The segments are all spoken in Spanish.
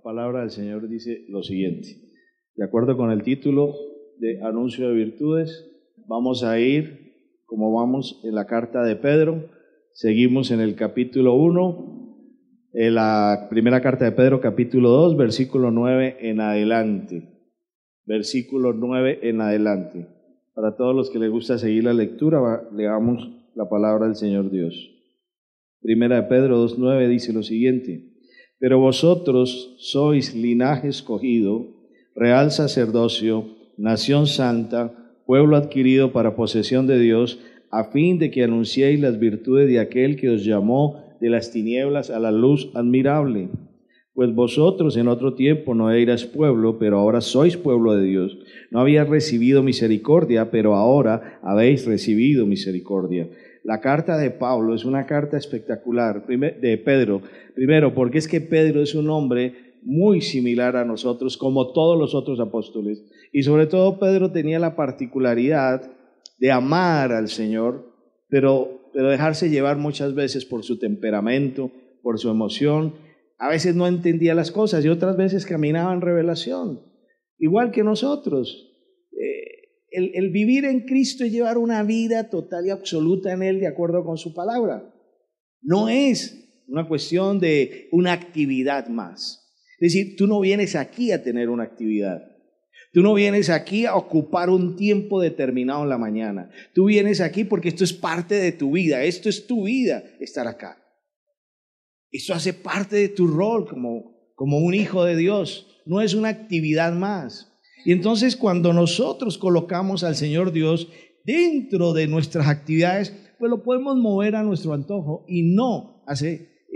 palabra del Señor dice lo siguiente. De acuerdo con el título de Anuncio de Virtudes, vamos a ir, como vamos en la carta de Pedro, seguimos en el capítulo 1, en la primera carta de Pedro, capítulo 2, versículo 9 en adelante. Versículo 9 en adelante. Para todos los que les gusta seguir la lectura, leamos la palabra del Señor Dios. Primera de Pedro 2:9 dice lo siguiente: pero vosotros sois linaje escogido, real sacerdocio, nación santa, pueblo adquirido para posesión de Dios, a fin de que anunciéis las virtudes de aquel que os llamó de las tinieblas a la luz admirable. Pues vosotros en otro tiempo no erais pueblo, pero ahora sois pueblo de Dios. No habíais recibido misericordia, pero ahora habéis recibido misericordia. La carta de Pablo es una carta espectacular, de Pedro. Primero, porque es que Pedro es un hombre muy similar a nosotros, como todos los otros apóstoles. Y sobre todo Pedro tenía la particularidad de amar al Señor, pero dejarse llevar muchas veces por su temperamento, por su emoción. A veces no entendía las cosas y otras veces caminaba en revelación, igual que nosotros. El vivir en Cristo es llevar una vida total y absoluta en Él de acuerdo con su palabra. No es una cuestión de una actividad más. Es decir, tú no vienes aquí a tener una actividad. Tú no vienes aquí a ocupar un tiempo determinado en la mañana. Tú vienes aquí porque esto es parte de tu vida. Esto es tu vida, estar acá. Esto hace parte de tu rol como un hijo de Dios. No es una actividad más. Y entonces cuando nosotros colocamos al Señor Dios dentro de nuestras actividades, pues lo podemos mover a nuestro antojo y no hace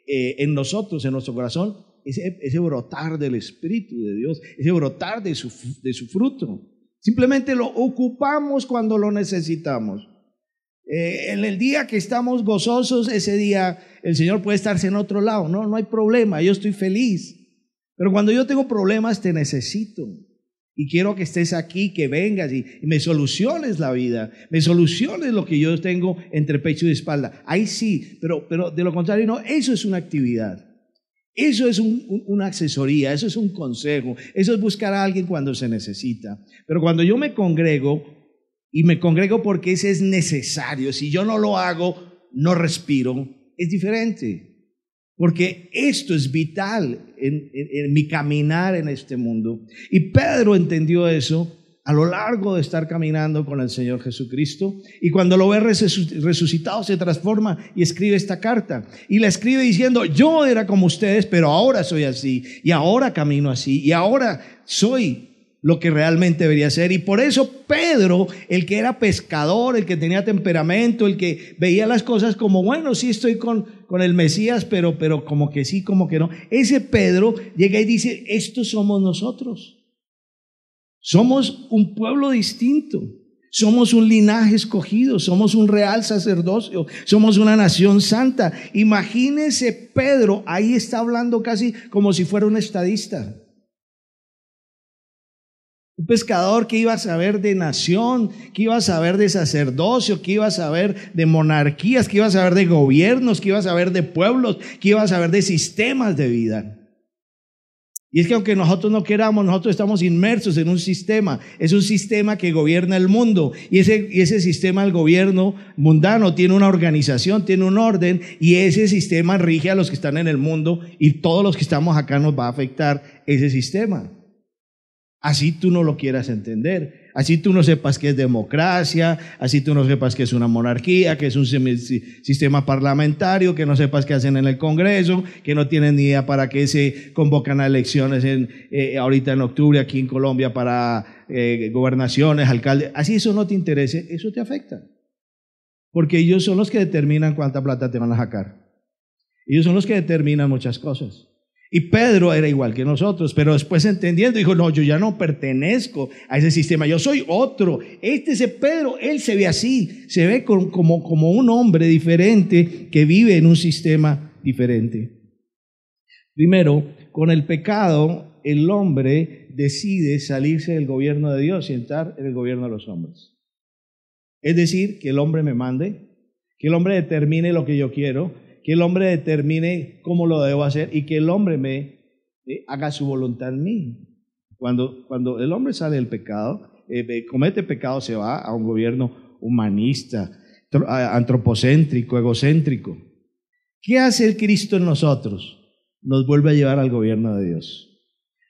en nosotros, en nuestro corazón, ese brotar del Espíritu de Dios, ese brotar de su fruto. Simplemente lo ocupamos cuando lo necesitamos. En el día que estamos gozosos, ese día el Señor puede estarse en otro lado. No hay problema, yo estoy feliz. Pero cuando yo tengo problemas, te necesito. Y quiero que estés aquí, que vengas y me soluciones la vida, me soluciones lo que yo tengo entre pecho y espalda. Ahí sí, pero de lo contrario no, eso es una actividad. Eso es una asesoría, eso es un consejo, eso es buscar a alguien cuando se necesita. Pero cuando yo me congrego, y me congrego porque ese es necesario, si yo no lo hago, no respiro, es diferente. Porque esto es vital en mi caminar en este mundo. Y Pedro entendió eso a lo largo de estar caminando con el Señor Jesucristo. Y cuando lo ve resucitado se transforma y escribe esta carta. Y la escribe diciendo: yo era como ustedes, pero ahora soy así. Y ahora camino así. Y ahora soy lo que realmente debería ser. Y por eso Pedro, el que era pescador, el que tenía temperamento, el que veía las cosas como, bueno, sí estoy con el Mesías, pero como que sí, como que no. Ese Pedro llega y dice: estos somos nosotros. Somos un pueblo distinto. Somos un linaje escogido. Somos un real sacerdocio. Somos una nación santa. Imagínese Pedro, ahí está hablando casi como si fuera un estadista. Un pescador que iba a saber de nación, que iba a saber de sacerdocio, que iba a saber de monarquías, que iba a saber de gobiernos, que iba a saber de pueblos, que iba a saber de sistemas de vida. Y es que aunque nosotros no queramos, nosotros estamos inmersos en un sistema. Es un sistema que gobierna el mundo. Y ese sistema del gobierno mundano tiene una organización, tiene un orden. Y ese sistema rige a los que están en el mundo. Y todos los que estamos acá nos va a afectar ese sistema. Así tú no lo quieras entender, así tú no sepas qué es democracia, así tú no sepas qué es una monarquía, qué es un sistema parlamentario, que no sepas qué hacen en el Congreso, que no tienen ni idea para qué se convocan a elecciones ahorita en octubre aquí en Colombia para gobernaciones, alcaldes. Así eso no te interese, eso te afecta. Porque ellos son los que determinan cuánta plata te van a sacar. Ellos son los que determinan muchas cosas. Y Pedro era igual que nosotros, pero después entendiendo, dijo: no, yo ya no pertenezco a ese sistema, yo soy otro. Ese Pedro, él se ve así, se ve como un hombre diferente que vive en un sistema diferente. Primero, con el pecado, el hombre decide salirse del gobierno de Dios y entrar en el gobierno de los hombres. Es decir, que el hombre me mande, que el hombre determine lo que yo quiero, que el hombre determine cómo lo debo hacer y que el hombre me haga su voluntad en mí. Cuando el hombre sale del pecado, comete pecado, se va a un gobierno humanista, antropocéntrico, egocéntrico. ¿Qué hace el Cristo en nosotros? Nos vuelve a llevar al gobierno de Dios.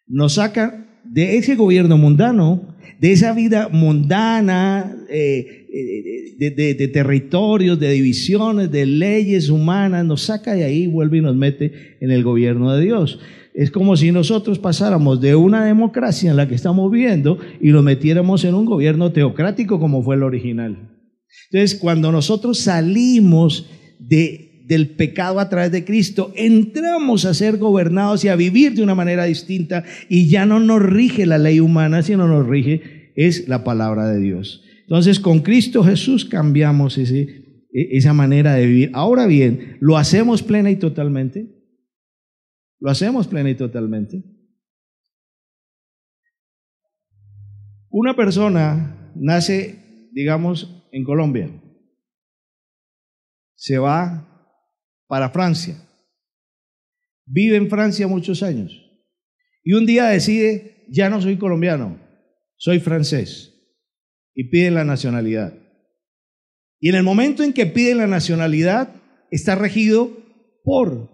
Nos saca de ese gobierno mundano, de esa vida mundana, de territorios, de divisiones, de leyes humanas, nos saca de ahí, vuelve y nos mete en el gobierno de Dios. Es como si nosotros pasáramos de una democracia en la que estamos viviendo y lo metiéramos en un gobierno teocrático como fue el original. Entonces, cuando nosotros salimos del pecado a través de Cristo, entramos a ser gobernados y a vivir de una manera distinta, y ya no nos rige la ley humana, sino nos rige es la palabra de Dios. Entonces, con Cristo Jesús cambiamos esa manera de vivir. Ahora bien, ¿lo hacemos plena y totalmente? ¿Lo hacemos plena y totalmente? Una persona nace, digamos, en Colombia, se va para Francia, vive en Francia muchos años y un día decide, ya no soy colombiano, soy francés, y pide la nacionalidad. Y en el momento en que pide la nacionalidad, está regido por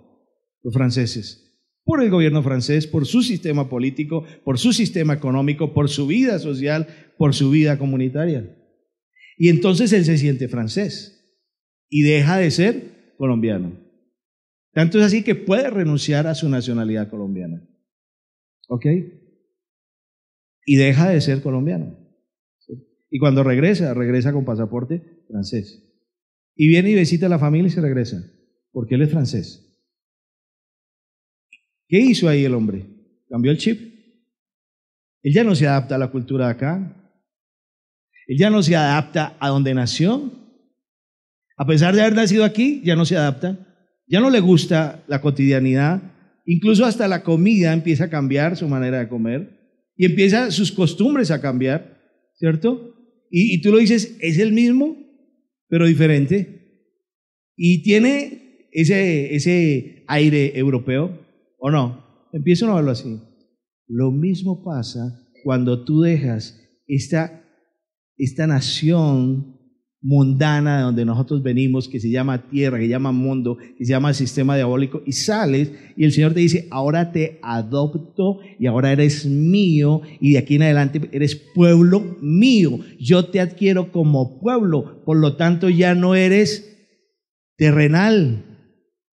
los franceses, por el gobierno francés, por su sistema político, por su sistema económico, por su vida social, por su vida comunitaria. Y entonces él se siente francés y deja de ser colombiano. Tanto es así que puede renunciar a su nacionalidad colombiana. ¿Ok? Y deja de ser colombiano. Y cuando regresa con pasaporte francés. Y viene y visita a la familia y se regresa, porque él es francés. ¿Qué hizo ahí el hombre? Cambió el chip. Él ya no se adapta a la cultura de acá. Él ya no se adapta a donde nació. A pesar de haber nacido aquí, ya no se adapta. Ya no le gusta la cotidianidad. Incluso hasta la comida empieza a cambiar su manera de comer. Y empieza sus costumbres a cambiar, ¿cierto? Y tú lo dices, es el mismo, pero diferente. Y tiene ese aire europeo, ¿o no? Empieza a verlo así. Lo mismo pasa cuando tú dejas esta nación mundana de donde nosotros venimos, que se llama tierra, que se llama mundo, que se llama sistema diabólico, y sales y el Señor te dice, ahora te adopto y ahora eres mío y de aquí en adelante eres pueblo mío, yo te adquiero como pueblo, por lo tanto ya no eres terrenal,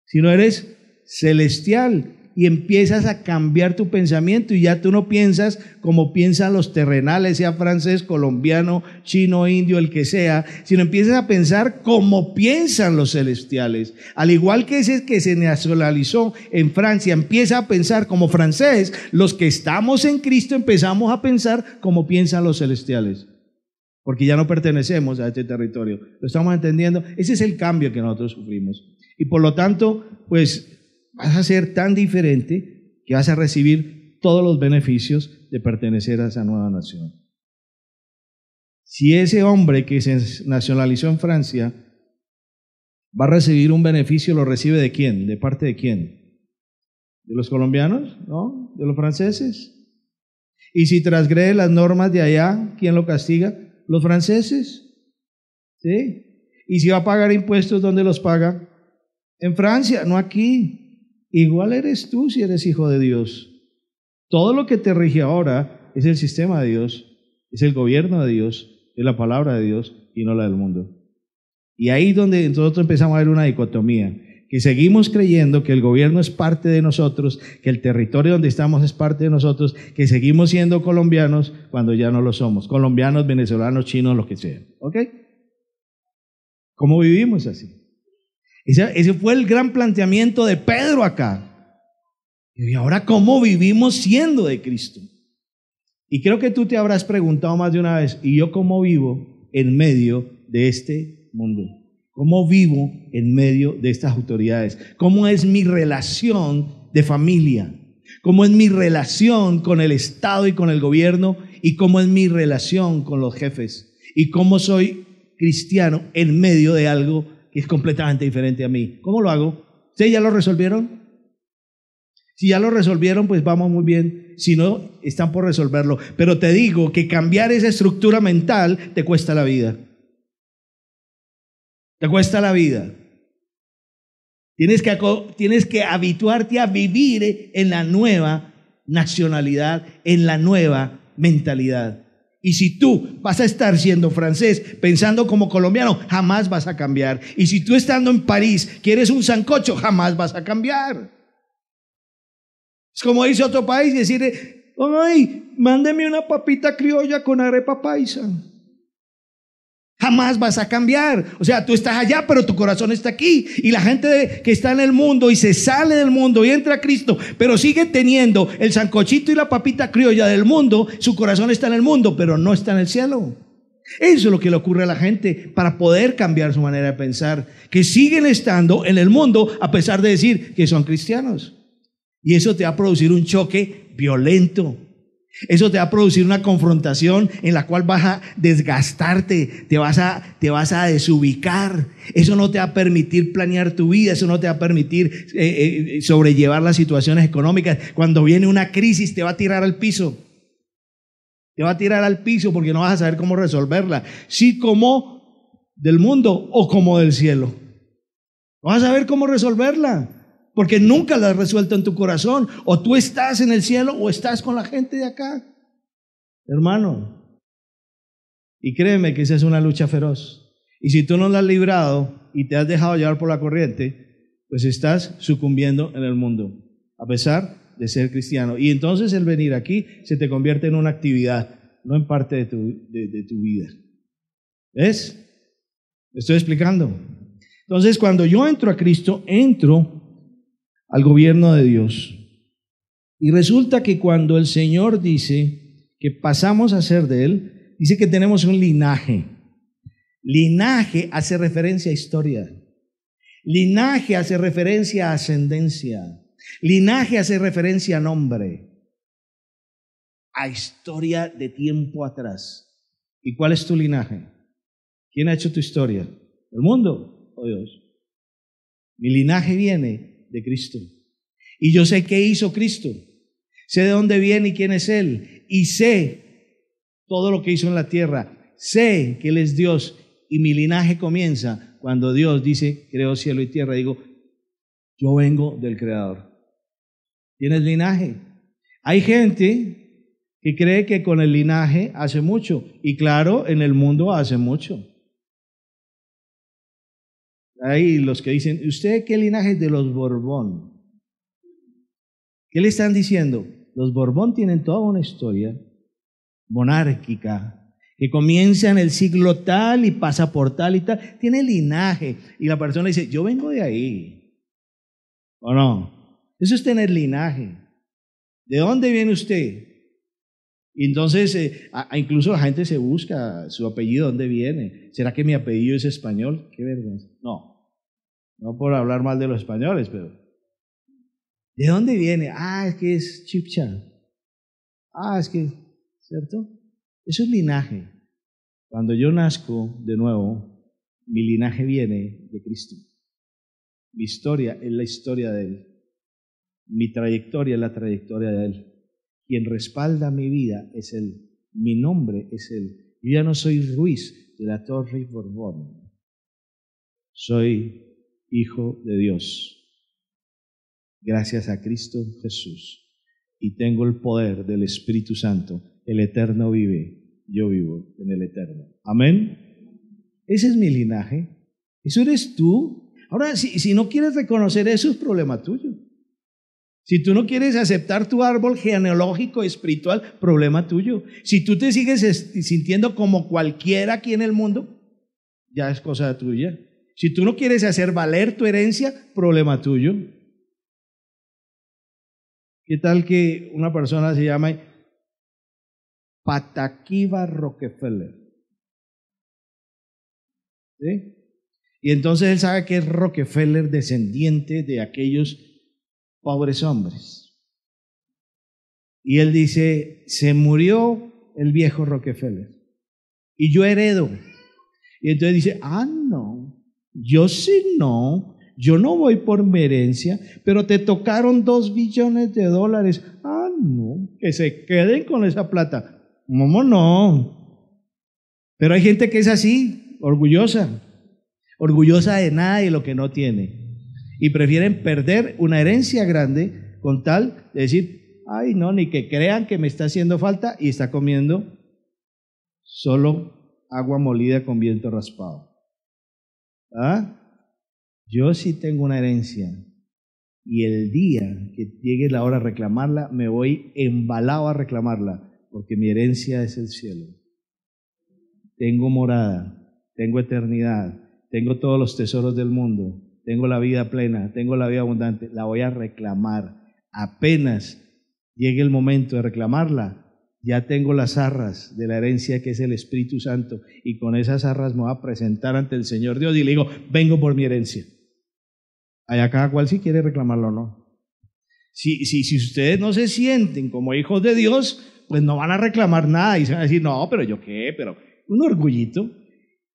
sino eres celestial. Y empiezas a cambiar tu pensamiento y ya tú no piensas como piensan los terrenales, sea francés, colombiano, chino, indio, el que sea, sino empiezas a pensar como piensan los celestiales. Al igual que ese que se nacionalizó en Francia empieza a pensar como francés, los que estamos en Cristo empezamos a pensar como piensan los celestiales, porque ya no pertenecemos a este territorio. ¿Lo estamos entendiendo? Ese es el cambio que nosotros sufrimos. Y por lo tanto, pues vas a ser tan diferente que vas a recibir todos los beneficios de pertenecer a esa nueva nación. Si ese hombre que se nacionalizó en Francia va a recibir un beneficio, ¿lo recibe de quién? ¿De parte de quién? ¿De los colombianos? ¿No? ¿De los franceses? Y si transgrede las normas de allá, ¿quién lo castiga? ¿Los franceses? ¿Sí? Y si va a pagar impuestos, ¿dónde los paga? En Francia, no aquí. Igual eres tú si eres hijo de Dios. Todo lo que te rige ahora es el sistema de Dios, es el gobierno de Dios, es la palabra de Dios y no la del mundo. Y ahí es donde nosotros empezamos a ver una dicotomía, que seguimos creyendo que el gobierno es parte de nosotros, que el territorio donde estamos es parte de nosotros, que seguimos siendo colombianos cuando ya no lo somos, colombianos, venezolanos, chinos, lo que sea. ¿Ok? ¿Cómo vivimos así? Ese fue el gran planteamiento de Pedro acá. Y ahora, ¿cómo vivimos siendo de Cristo? Y creo que tú te habrás preguntado más de una vez, ¿y yo cómo vivo en medio de este mundo? ¿Cómo vivo en medio de estas autoridades? ¿Cómo es mi relación de familia? ¿Cómo es mi relación con el Estado y con el gobierno? ¿Y cómo es mi relación con los jefes? ¿Y cómo soy cristiano en medio de algo que es completamente diferente a mí? ¿Cómo lo hago? ¿Ustedes ya lo resolvieron? Si ya lo resolvieron, pues vamos muy bien. Si no, están por resolverlo. Pero te digo que cambiar esa estructura mental te cuesta la vida. Te cuesta la vida. Tienes que habituarte a vivir en la nueva nacionalidad, en la nueva mentalidad. Y si tú vas a estar siendo francés, pensando como colombiano, jamás vas a cambiar. Y si tú estando en París quieres un sancocho, jamás vas a cambiar. Es como irse a otro país y decirle, ay, mándeme una papita criolla con arepa paisa. Jamás vas a cambiar. O sea, tú estás allá, pero tu corazón está aquí. Y la gente que está en el mundo y se sale del mundo y entra a Cristo, pero sigue teniendo el sancochito y la papita criolla del mundo, su corazón está en el mundo, pero no está en el cielo. Eso es lo que le ocurre a la gente para poder cambiar su manera de pensar, que siguen estando en el mundo a pesar de decir que son cristianos. Y eso te va a producir un choque violento. Eso te va a producir una confrontación en la cual vas a desgastarte, te vas a desubicar. Eso no te va a permitir planear tu vida, eso no te va a permitir sobrellevar las situaciones económicas. Cuando viene una crisis te va a tirar al piso. Te va a tirar al piso porque no vas a saber cómo resolverla. Si como del mundo o como del cielo. No vas a saber cómo resolverla. Porque nunca la has resuelto en tu corazón. O tú estás en el cielo o estás con la gente de acá. Hermano. Y créeme que esa es una lucha feroz. Y si tú no la has librado y te has dejado llevar por la corriente, pues estás sucumbiendo en el mundo. A pesar de ser cristiano. Y entonces el venir aquí se te convierte en una actividad, no en parte de tu vida. ¿Ves? ¿Me estoy explicando? Entonces cuando yo entro a Cristo, entro al gobierno de Dios. Y resulta que cuando el Señor dice que pasamos a ser de Él, dice que tenemos un linaje. Linaje hace referencia a historia. Linaje hace referencia a ascendencia. Linaje hace referencia a nombre. A historia de tiempo atrás. ¿Y cuál es tu linaje? ¿Quién ha hecho tu historia? ¿El mundo o Dios? Mi linaje viene de Cristo. Y yo sé qué hizo Cristo. Sé de dónde viene y quién es Él. Y sé todo lo que hizo en la tierra. Sé que Él es Dios. Y mi linaje comienza cuando Dios dice, creó cielo y tierra. Digo, yo vengo del Creador. ¿Tienes linaje? Hay gente que cree que con el linaje hace mucho. Y claro, en el mundo hace mucho. Hay los que dicen, ¿usted qué linaje es? De los Borbón? ¿Qué le están diciendo? Los Borbón tienen toda una historia monárquica que comienza en el siglo tal y pasa por tal y tal. Tiene linaje. Y la persona dice, yo vengo de ahí. ¿O no? Eso es tener linaje. ¿De dónde viene usted? Y entonces, incluso la gente se busca su apellido, ¿dónde viene? ¿Será que mi apellido es español? Qué vergüenza. No por hablar mal de los españoles, pero ¿de dónde viene? Es que es Chipcha. Es que, ¿cierto? Eso es linaje. Cuando yo nazco de nuevo, mi linaje viene de Cristo. Mi historia es la historia de Él. Mi trayectoria es la trayectoria de Él. Quien respalda mi vida es Él. Mi nombre es Él. Yo ya no soy Ruiz de la Torre Borbón. Soy hijo de Dios. Gracias a Cristo Jesús. Y tengo el poder del Espíritu Santo. El Eterno vive. Yo vivo en el Eterno. Amén. Ese es mi linaje. Eso eres tú. Ahora, si no quieres reconocer eso, es problema tuyo. Si tú no quieres aceptar tu árbol genealógico espiritual, problema tuyo. Si tú te sigues sintiendo como cualquiera aquí en el mundo, ya es cosa tuya. Si tú no quieres hacer valer tu herencia, problema tuyo. ¿Qué tal que una persona se llama Pataquiva Rockefeller? ¿Sí? Y entonces él sabe que es Rockefeller, descendiente de aquellos pobres hombres. Y él dice, se murió el viejo Rockefeller y yo heredo. Y entonces dice, no, yo sí no, Yo no voy por mi herencia, pero te tocaron $2 billones. Ah, no, que se queden con esa plata. ¿Cómo no? Pero hay gente que es así, orgullosa de nada y de lo que no tiene. Y prefieren perder una herencia grande con tal de decir, ay no, ni que crean que me está haciendo falta, y está comiendo solo agua molida con viento raspado. ¿Ah? Yo sí tengo una herencia, y el día que llegue la hora de reclamarla, me voy embalado a reclamarla, porque mi herencia es el cielo. Tengo morada, tengo eternidad, tengo todos los tesoros del mundo, tengo la vida plena, tengo la vida abundante, la voy a reclamar. Apenas llegue el momento de reclamarla, ya tengo las arras de la herencia que es el Espíritu Santo, y con esas arras me voy a presentar ante el Señor Dios y le digo, vengo por mi herencia. Allá cada cual si quiere reclamarlo o no. Si ustedes no se sienten como hijos de Dios, pues no van a reclamar nada y se van a decir, no, pero yo qué, pero un orgullito.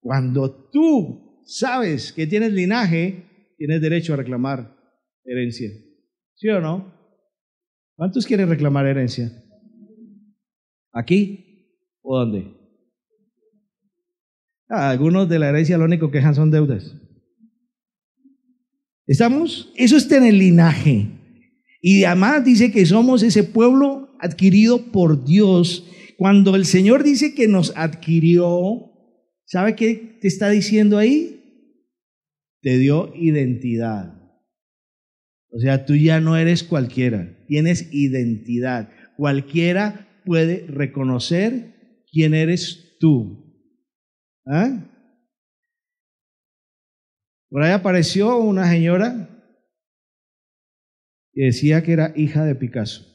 Cuando tú sabes que tienes linaje, tienes derecho a reclamar herencia. ¿Sí o no? ¿Cuántos quieren reclamar herencia? ¿Aquí o dónde? Algunos de la herencia lo único que dejan son deudas. ¿Estamos? Eso está en el linaje. Y además dice que somos ese pueblo adquirido por Dios. Cuando el Señor dice que nos adquirió, ¿sabe qué te está diciendo ahí? Te dio identidad. O sea, tú ya no eres cualquiera, tienes identidad. Cualquiera puede reconocer quién eres tú. ¿Ah? Por ahí apareció una señora que decía que era hija de Picasso.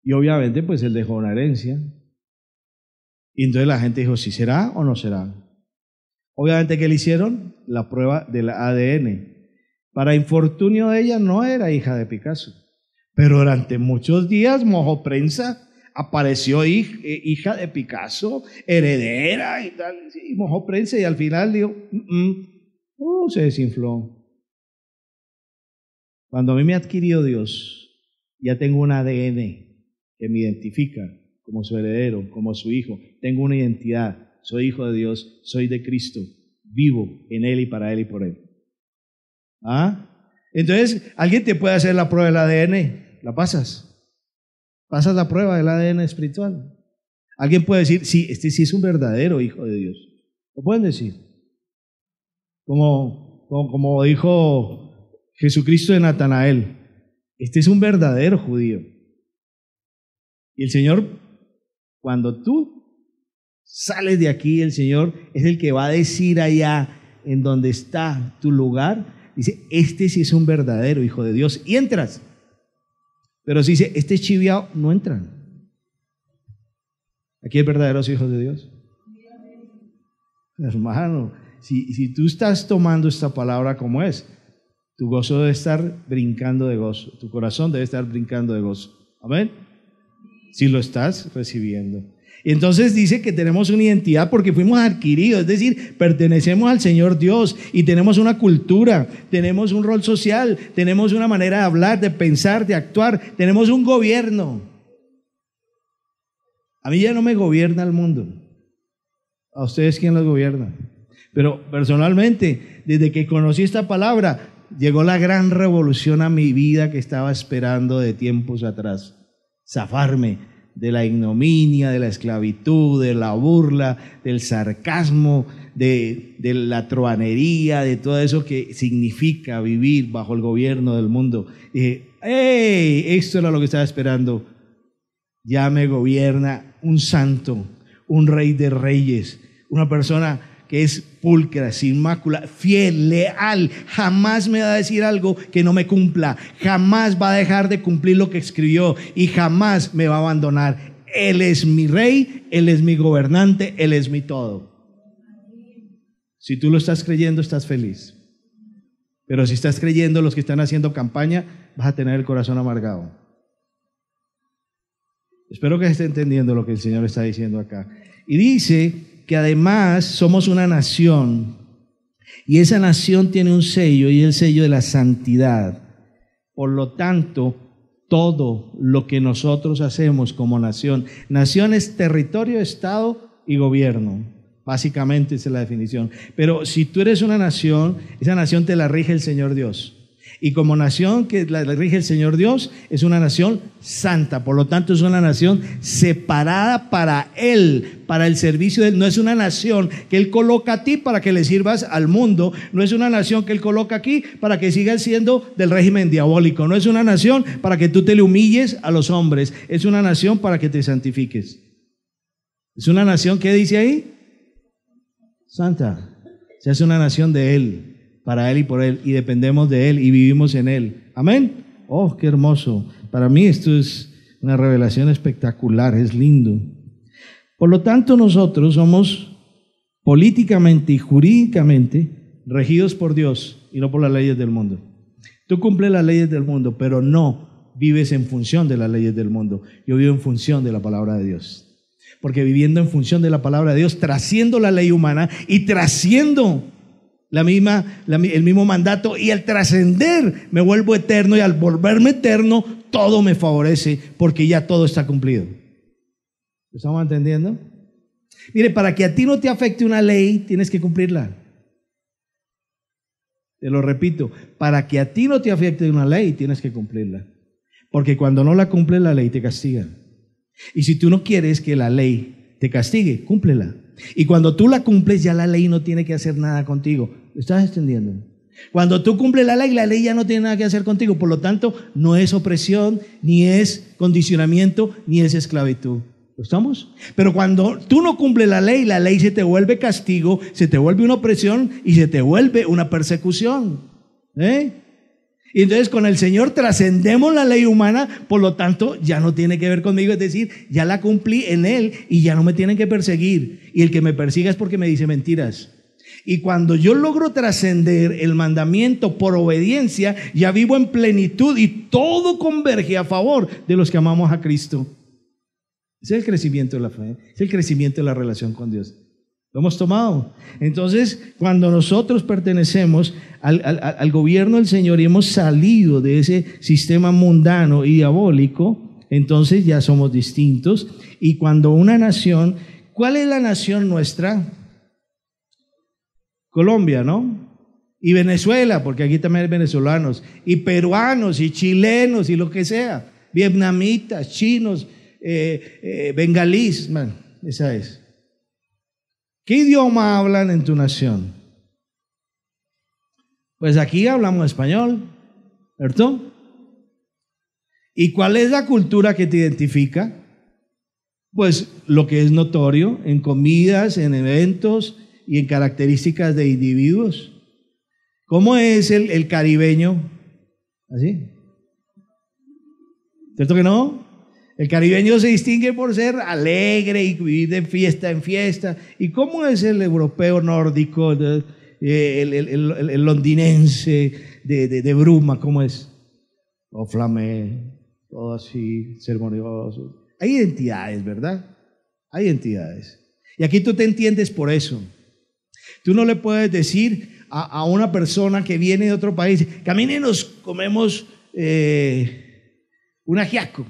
Y obviamente pues él dejó una herencia. Y entonces la gente dijo, ¿sí será o no será? Obviamente, ¿qué le hicieron? La prueba del ADN. Para infortunio de ella, no era hija de Picasso. Pero durante muchos días mojó prensa. Apareció hija de Picasso, heredera y tal. Y mojó prensa y al final dijo, se desinfló. Cuando a mí me adquirió Dios, ya tengo un ADN que me identifica como su heredero, como su hijo. Tengo una identidad. Soy hijo de Dios, soy de Cristo. Vivo en Él y para Él y por Él. ¿Ah? Entonces, alguien te puede hacer la prueba del ADN. ¿La pasas? Pasas la prueba del ADN espiritual. Alguien puede decir, sí, este sí es un verdadero hijo de Dios. Lo pueden decir. Como dijo Jesucristo de Natanael, este es un verdadero judío. Y el Señor, cuando tú sales de aquí, el Señor es el que va a decir allá en donde está tu lugar, dice, este sí es un verdadero hijo de Dios. Y entras. Pero si dice, este es chiviao, no entran. Aquí hay verdaderos hijos de Dios. Hermano, si tú estás tomando esta palabra como es, tu gozo debe estar brincando de gozo. Tu corazón debe estar brincando de gozo. Amén. Si lo estás recibiendo. Y entonces dice que tenemos una identidad porque fuimos adquiridos, es decir, pertenecemos al Señor Dios y tenemos una cultura, tenemos un rol social, tenemos una manera de hablar, de pensar, de actuar, tenemos un gobierno. A mí ya no me gobierna el mundo. ¿A ustedes quién los gobierna? Pero personalmente, desde que conocí esta palabra, llegó la gran revolución a mi vida que estaba esperando de tiempos atrás. Zafarme de la ignominia, de la esclavitud, de la burla, del sarcasmo, de la truhanería, de todo eso que significa vivir bajo el gobierno del mundo. Esto era lo que estaba esperando. Ya me gobierna un santo, un rey de reyes, una persona que es pulcra, sin mácula, fiel, leal, jamás me va a decir algo que no me cumpla, jamás va a dejar de cumplir lo que escribió y jamás me va a abandonar. Él es mi rey, Él es mi gobernante, Él es mi todo. Si tú lo estás creyendo, estás feliz. Pero si estás creyendo los que están haciendo campaña, vas a tener el corazón amargado. Espero que esté entendiendo lo que el Señor está diciendo acá. Y dice que además somos una nación Y esa nación tiene un sello y el sello de la santidad. Por lo tanto, todo lo que nosotros hacemos como nación es territorio, estado y gobierno. Básicamente esa es la definición. Pero si tú eres una nación, esa nación te la rige el Señor Dios. Y como nación que la rige el Señor Dios, es una nación santa. Por lo tanto, es una nación separada para Él, para el servicio de Él. No es una nación que Él coloca a ti para que le sirvas al mundo. No es una nación que Él coloca aquí para que sigas siendo del régimen diabólico. No es una nación para que tú te le humilles a los hombres. Es una nación para que te santifiques. Es una nación, ¿qué dice ahí? Santa. Se hace una nación de Él, para Él y por Él, y dependemos de Él y vivimos en Él. Amén. Oh, qué hermoso. Para mí esto es una revelación espectacular, es lindo. Por lo tanto, nosotros somos políticamente y jurídicamente regidos por Dios y no por las leyes del mundo. Tú cumples las leyes del mundo, pero no vives en función de las leyes del mundo. Yo vivo en función de la palabra de Dios. Porque viviendo en función de la palabra de Dios, trasciendo la ley humana y trasciendo el mismo mandato, y al trascender me vuelvo eterno, y al volverme eterno todo me favorece porque ya todo está cumplido. ¿Lo estamos entendiendo? Mire, para que a ti no te afecte una ley, tienes que cumplirla. Te lo repito, para que a ti no te afecte una ley, tienes que cumplirla. Porque cuando no la cumples, la ley te castiga. Y si tú no quieres que la ley te castigue, cúmplela. Y cuando tú la cumples, ya la ley no tiene que hacer nada contigo. ¿Lo estás entendiendo? Cuando tú cumples la ley ya no tiene nada que hacer contigo. Por lo tanto, no es opresión, ni es condicionamiento, ni es esclavitud. ¿Lo estamos? Pero cuando tú no cumples la ley se te vuelve castigo, se te vuelve una opresión y se te vuelve una persecución. Y entonces con el Señor trascendemos la ley humana, por lo tanto ya no tiene que ver conmigo, es decir, ya la cumplí en Él y ya no me tienen que perseguir. Y el que me persiga es porque me dice mentiras. Y cuando yo logro trascender el mandamiento por obediencia, ya vivo en plenitud y todo converge a favor de los que amamos a Cristo. Ese es el crecimiento de la fe, es el crecimiento de la relación con Dios. Lo hemos tomado. Entonces, cuando nosotros pertenecemos al gobierno del Señor y hemos salido de ese sistema mundano y diabólico, entonces ya somos distintos. Y cuando una nación, ¿cuál es la nación nuestra? Colombia, ¿no? Y Venezuela, porque aquí también hay venezolanos, y peruanos, y chilenos, y lo que sea, vietnamitas, chinos, bengalíes, man, esa es. ¿Qué idioma hablan en tu nación? Pues aquí hablamos español, ¿cierto? ¿Y cuál es la cultura que te identifica? Pues lo que es notorio en comidas, en eventos y en características de individuos. ¿Cómo es el caribeño? ¿Así? ¿Cierto que no? El caribeño se distingue por ser alegre y vivir de fiesta en fiesta. ¿Y cómo es el europeo nórdico, el londinense de Bruma? ¿Cómo es? O flamé, todo así, ceremonioso. Hay identidades, ¿verdad? Hay identidades. Y aquí tú te entiendes por eso. Tú no le puedes decir a una persona que viene de otro país, camine y nos comemos un ajiaco.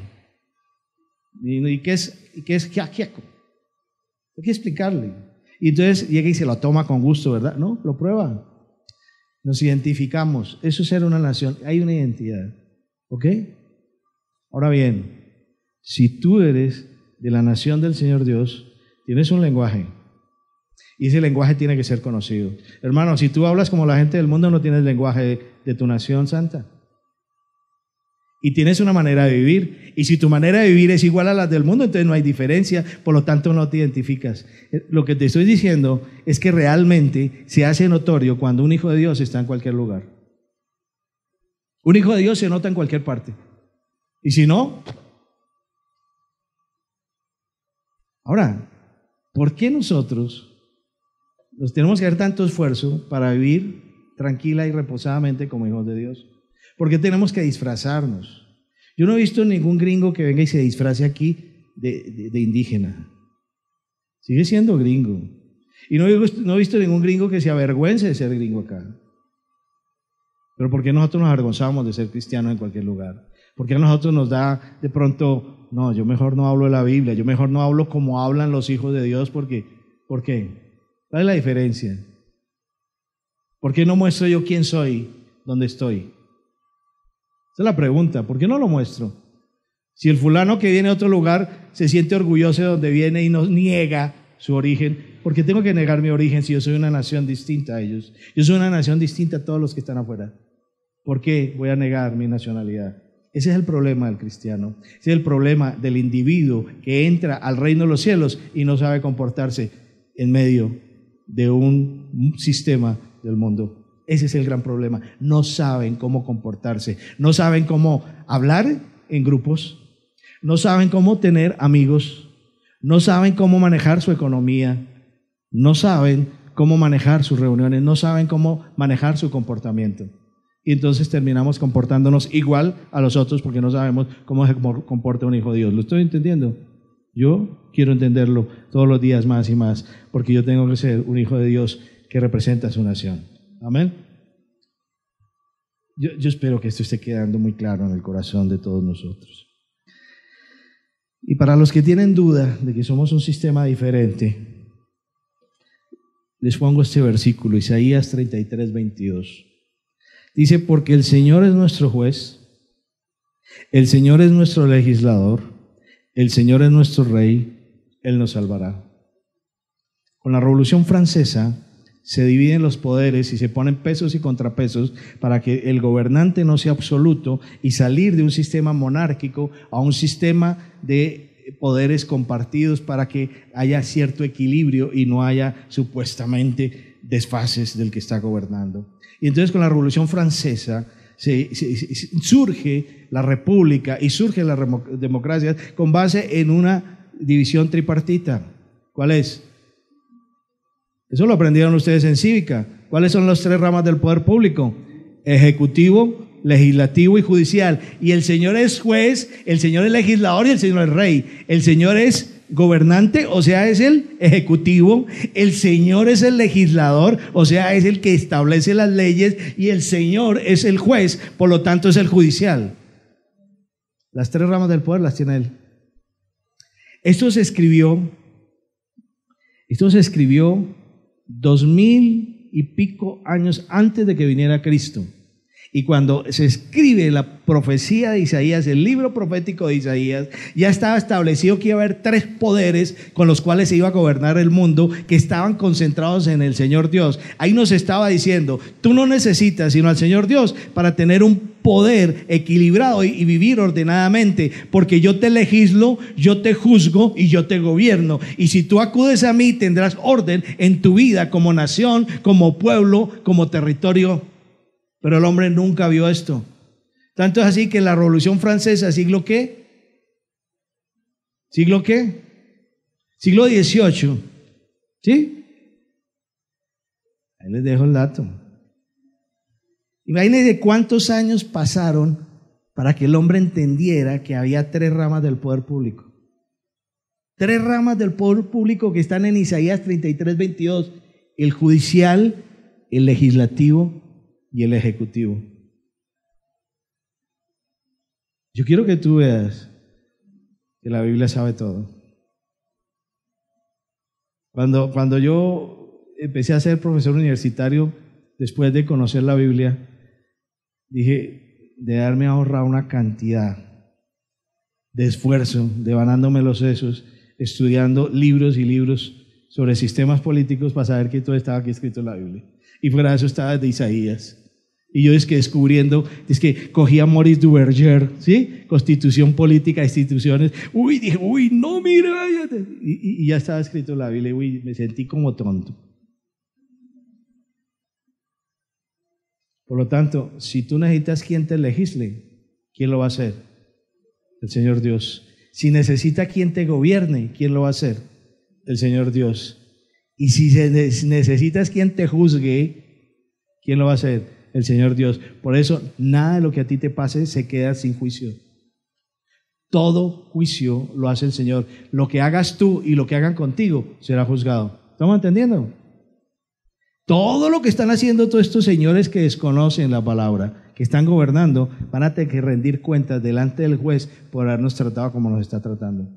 ¿Y qué es ajiaco? Hay que explicarle. Y entonces llega y se lo toma con gusto, ¿verdad? No, lo prueba. Nos identificamos. Eso es ser una nación. Hay una identidad. ¿Ok? Ahora bien, si tú eres de la nación del Señor Dios, tienes un lenguaje. Y ese lenguaje tiene que ser conocido. Hermano, si tú hablas como la gente del mundo, no tienes lenguaje de tu nación santa. Y tienes una manera de vivir. Y si tu manera de vivir es igual a la del mundo, entonces no hay diferencia. Por lo tanto, no te identificas. Lo que te estoy diciendo es que realmente se hace notorio cuando un hijo de Dios está en cualquier lugar. Un hijo de Dios se nota en cualquier parte. Y si no... Ahora, ¿por qué nosotros nos tenemos que hacer tanto esfuerzo para vivir tranquila y reposadamente como hijos de Dios? ¿Por qué tenemos que disfrazarnos? Yo no he visto ningún gringo que venga y se disfrace aquí de indígena. Sigue siendo gringo. Y no he visto ningún gringo que se avergüence de ser gringo acá. Pero ¿por qué nosotros nos avergonzamos de ser cristianos en cualquier lugar? ¿Por qué a nosotros nos da de pronto, no, yo mejor no hablo de la Biblia, yo mejor no hablo como hablan los hijos de Dios? ¿Por qué? ¿Cuál es la diferencia? ¿Por qué no muestro yo quién soy, dónde estoy? Esa es la pregunta. ¿Por qué no lo muestro? Si el fulano que viene a otro lugar se siente orgulloso de donde viene y no niega su origen, ¿por qué tengo que negar mi origen si yo soy una nación distinta a ellos? Yo soy una nación distinta a todos los que están afuera. ¿Por qué voy a negar mi nacionalidad? Ese es el problema del cristiano. Ese es el problema del individuo que entra al reino de los cielos y no sabe comportarse en medio de un sistema del mundo. Ese es el gran problema. No saben cómo comportarse, no saben cómo hablar en grupos, no saben cómo tener amigos, no saben cómo manejar su economía, no saben cómo manejar sus reuniones, no saben cómo manejar su comportamiento. Y entonces terminamos comportándonos igual a los otros porque no sabemos cómo se comporta un hijo de Dios. ¿Lo estoy entendiendo? Yo quiero entenderlo todos los días más y más, porque yo tengo que ser un hijo de Dios que representa a su nación. Amén. Yo espero que esto esté quedando muy claro en el corazón de todos nosotros. Y para los que tienen duda de que somos un sistema diferente, les pongo este versículo, Isaías 33, 22. Dice, porque el Señor es nuestro juez, el Señor es nuestro legislador, el Señor es nuestro rey, Él nos salvará. Con la Revolución Francesa se dividen los poderes y se ponen pesos y contrapesos para que el gobernante no sea absoluto y salir de un sistema monárquico a un sistema de poderes compartidos para que haya cierto equilibrio y no haya supuestamente desfases del que está gobernando. Y entonces con la Revolución Francesa surge la república y surge la democracia con base en una división tripartita. ¿Cuál es? Eso lo aprendieron ustedes en cívica. ¿Cuáles son las tres ramas del poder público? Ejecutivo, legislativo y judicial. Y el Señor es juez, el Señor es legislador y el Señor es rey. El Señor es gobernante, o sea, es el ejecutivo. El Señor es el legislador, o sea, es el que establece las leyes. Y el Señor es el juez, por lo tanto es el judicial. Las tres ramas del poder las tiene Él. Esto se escribió 2000 y pico años antes de que viniera Cristo. Y cuando se escribe la profecía de Isaías, el libro profético de Isaías, ya estaba establecido que iba a haber tres poderes con los cuales se iba a gobernar el mundo, que estaban concentrados en el Señor Dios. Ahí nos estaba diciendo, tú no necesitas sino al Señor Dios para tener un poder equilibrado y vivir ordenadamente, porque yo te legislo, yo te juzgo y yo te gobierno. Y si tú acudes a mí, tendrás orden en tu vida como nación, como pueblo, como territorio. Pero el hombre nunca vio esto. Tanto es así que la Revolución Francesa, ¿siglo qué? ¿Siglo qué? Siglo XVIII. ¿Sí? Ahí les dejo el dato. Imagínense cuántos años pasaron para que el hombre entendiera que había tres ramas del poder público. Tres ramas del poder público que están en Isaías 33, 22. El judicial, el legislativo y el ejecutivo. Yo quiero que tú veas que la Biblia sabe todo. Cuando yo empecé a ser profesor universitario, después de conocer la Biblia, dije, de haberme ahorrado una cantidad de esfuerzo, devanándome los sesos, estudiando libros y libros sobre sistemas políticos para saber que todo estaba aquí escrito en la Biblia. Y fuera de eso estaba desde Isaías. Y yo descubriendo, cogía Maurice Duverger, ¿sí? Constitución política, instituciones. Dije, no, mira. Y ya estaba escrito en la Biblia. Me sentí como tonto. Por lo tanto, si tú necesitas quien te legisle, ¿quién lo va a hacer? El Señor Dios. Si necesita quien te gobierne, ¿quién lo va a hacer? El Señor Dios. Y si necesitas quien te juzgue, ¿quién lo va a hacer? El Señor Dios. Por eso, nada de lo que a ti te pase se queda sin juicio. Todo juicio lo hace el Señor. Lo que hagas tú y lo que hagan contigo será juzgado. ¿Estamos entendiendo? Todo lo que están haciendo todos estos señores que desconocen la palabra, que están gobernando, van a tener que rendir cuentas delante del juez por habernos tratado como nos está tratando.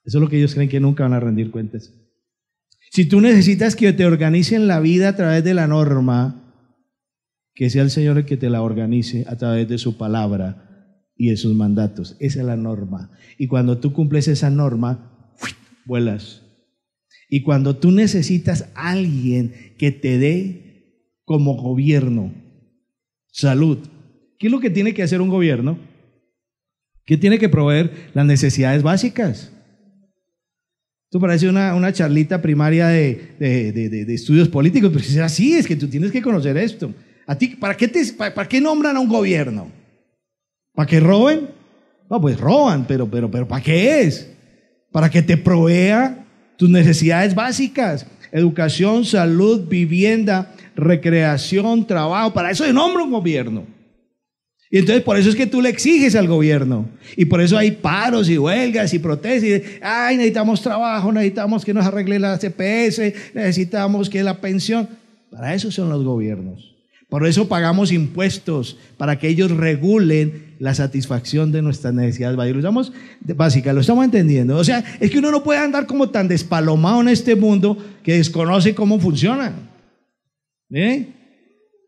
Eso es lo que ellos creen, que nunca van a rendir cuentas. Si tú necesitas que te organicen la vida a través de la norma, que sea el Señor el que te la organice a través de su palabra y de sus mandatos. Esa es la norma. Y cuando tú cumples esa norma, vuelas. Y cuando tú necesitas a alguien que te dé como gobierno salud, ¿qué es lo que tiene que hacer un gobierno? ¿Qué tiene que proveer? Las necesidades básicas. Esto parece una charlita primaria de estudios políticos, pero si es así, es que tú tienes que conocer esto. ¿A ti, para qué nombran a un gobierno? ¿Para que roben? No, pues roban, pero ¿para qué es? Para que te provea tus necesidades básicas: educación, salud, vivienda, recreación, trabajo. Para eso se nombra un gobierno. Y entonces por eso es que tú le exiges al gobierno. Y por eso hay paros y huelgas y protestas. Y necesitamos trabajo, necesitamos que nos arregle la CPS, necesitamos que la pensión. Para eso son los gobiernos. Por eso pagamos impuestos, para que ellos regulen la satisfacción de nuestras necesidades básicas. ¿Lo estamos entendiendo? O sea, es que uno no puede andar como tan despalomado en este mundo que desconoce cómo funciona.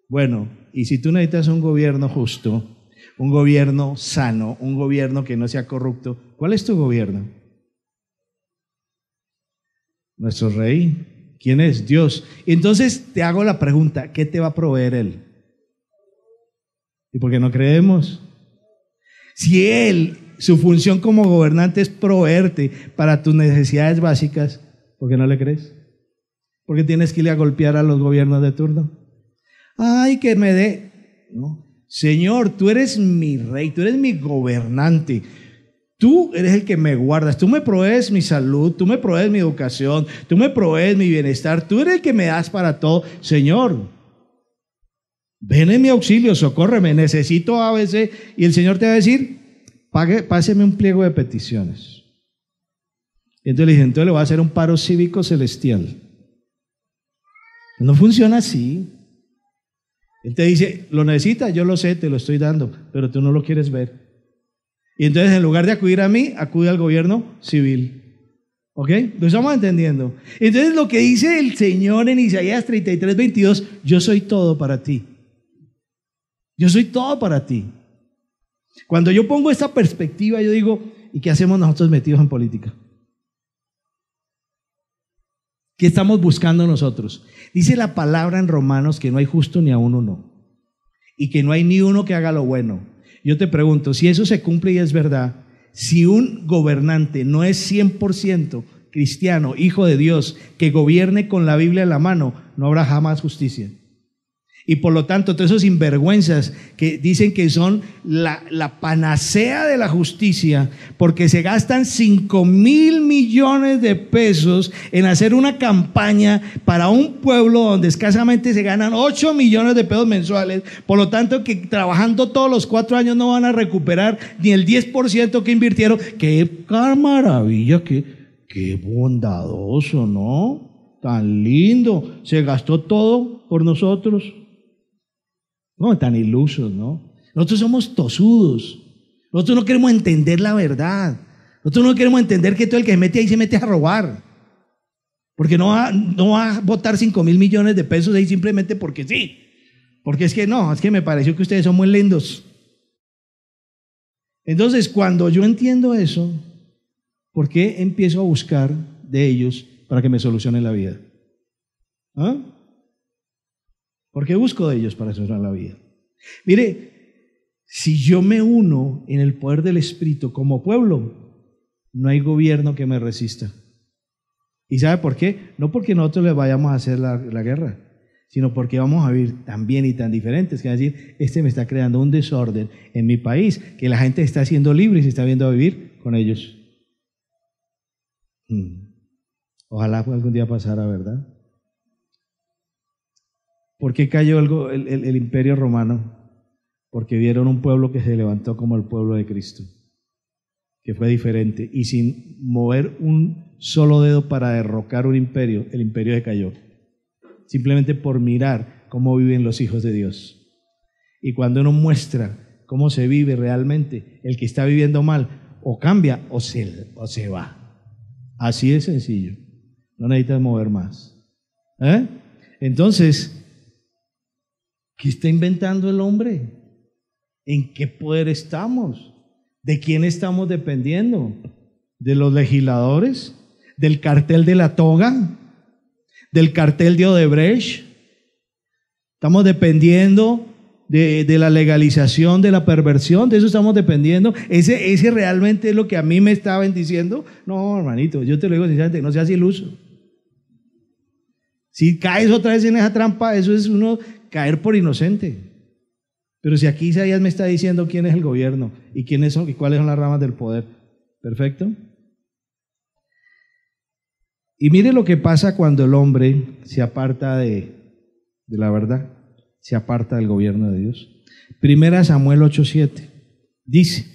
Bueno, y si tú necesitas un gobierno justo, un gobierno sano, un gobierno que no sea corrupto, ¿cuál es tu gobierno? Nuestro rey. ¿Quién es? Dios. Entonces te hago la pregunta, ¿qué te va a proveer Él? ¿Y por qué no creemos? Si Él, su función como gobernante es proveerte para tus necesidades básicas, ¿por qué no le crees? ¿Por qué tienes que ir a golpear a los gobiernos de turno? Ay, que me dé. No. Señor, tú eres mi rey, tú eres mi gobernante. Tú eres el que me guardas, tú me provees mi salud, tú me provees mi educación, tú me provees mi bienestar, tú eres el que me das para todo. Señor, ven en mi auxilio, socórreme, necesito ABC. Y el Señor te va a decir, páseme un pliego de peticiones. Y entonces le dije, entonces le voy a hacer un paro cívico celestial. No funciona así. Él te dice, lo necesitas, yo lo sé, te lo estoy dando, pero tú no lo quieres ver. Y entonces en lugar de acudir a mí, acude al gobierno civil. ¿Ok? Lo estamos entendiendo. Entonces lo que dice el Señor en Isaías 33:22, yo soy todo para ti. Yo soy todo para ti. Cuando yo pongo esta perspectiva, yo digo, ¿y qué hacemos nosotros metidos en política? ¿Qué estamos buscando nosotros? Dice la palabra en Romanos que no hay justo ni a uno, y que no hay ni uno que haga lo bueno. Yo te pregunto, si eso se cumple y es verdad, si un gobernante no es 100% cristiano, hijo de Dios, que gobierne con la Biblia en la mano, no habrá jamás justicia. Y por lo tanto, todos esos sinvergüenzas que dicen que son la panacea de la justicia, porque se gastan 5,000 millones de pesos en hacer una campaña para un pueblo donde escasamente se ganan 8 millones de pesos mensuales. Por lo tanto, que trabajando todos los 4 años no van a recuperar ni el 10% que invirtieron. ¡Qué maravilla! ¡Qué bondadoso! ¿No? Tan lindo. Se gastó todo por nosotros. No, tan ilusos, ¿no? Nosotros somos tosudos. Nosotros no queremos entender la verdad. Nosotros no queremos entender que todo el que se mete ahí se mete a robar. Porque no va a botar 5,000 millones de pesos ahí simplemente porque sí. Porque es que no, es que me pareció que ustedes son muy lindos. Entonces, cuando yo entiendo eso, ¿por qué empiezo a buscar de ellos para que me solucionen la vida? ¿Ah? ¿Por qué busco de ellos para solucionar la vida? Mire, si yo me uno en el poder del Espíritu como pueblo, no hay gobierno que me resista. ¿Y sabe por qué? No porque nosotros le vayamos a hacer la guerra, sino porque vamos a vivir tan bien y tan diferentes, que es decir, me está creando un desorden en mi país, que la gente está siendo libre y se está viendo a vivir con ellos. Ojalá algún día pasara, ¿verdad? ¿Por qué cayó el imperio romano? Porque vieron un pueblo que se levantó como el pueblo de Cristo, que fue diferente, y sin mover un solo dedo para derrocar un imperio, el imperio se cayó. Simplemente por mirar cómo viven los hijos de Dios. Y cuando uno muestra cómo se vive realmente, el que está viviendo mal o cambia o se va. Así de sencillo. No necesitas mover más. Entonces, ¿qué está inventando el hombre? ¿En qué poder estamos? ¿De quién estamos dependiendo? ¿De los legisladores? ¿Del cartel de la toga? ¿Del cartel de Odebrecht? Estamos dependiendo de la legalización de la perversión, de eso estamos dependiendo. Ese realmente es lo que a mí me está bendiciendo. No, hermanito, yo te lo digo sinceramente, no seas iluso. Si caes otra vez en esa trampa, eso es uno caer por inocente. Pero si aquí Isaías me está diciendo quién es el gobierno y quiénes son y cuáles son las ramas del poder. ¿Perfecto? Y mire lo que pasa cuando el hombre se aparta de la verdad, se aparta del gobierno de Dios. Primera Samuel 8:7 dice: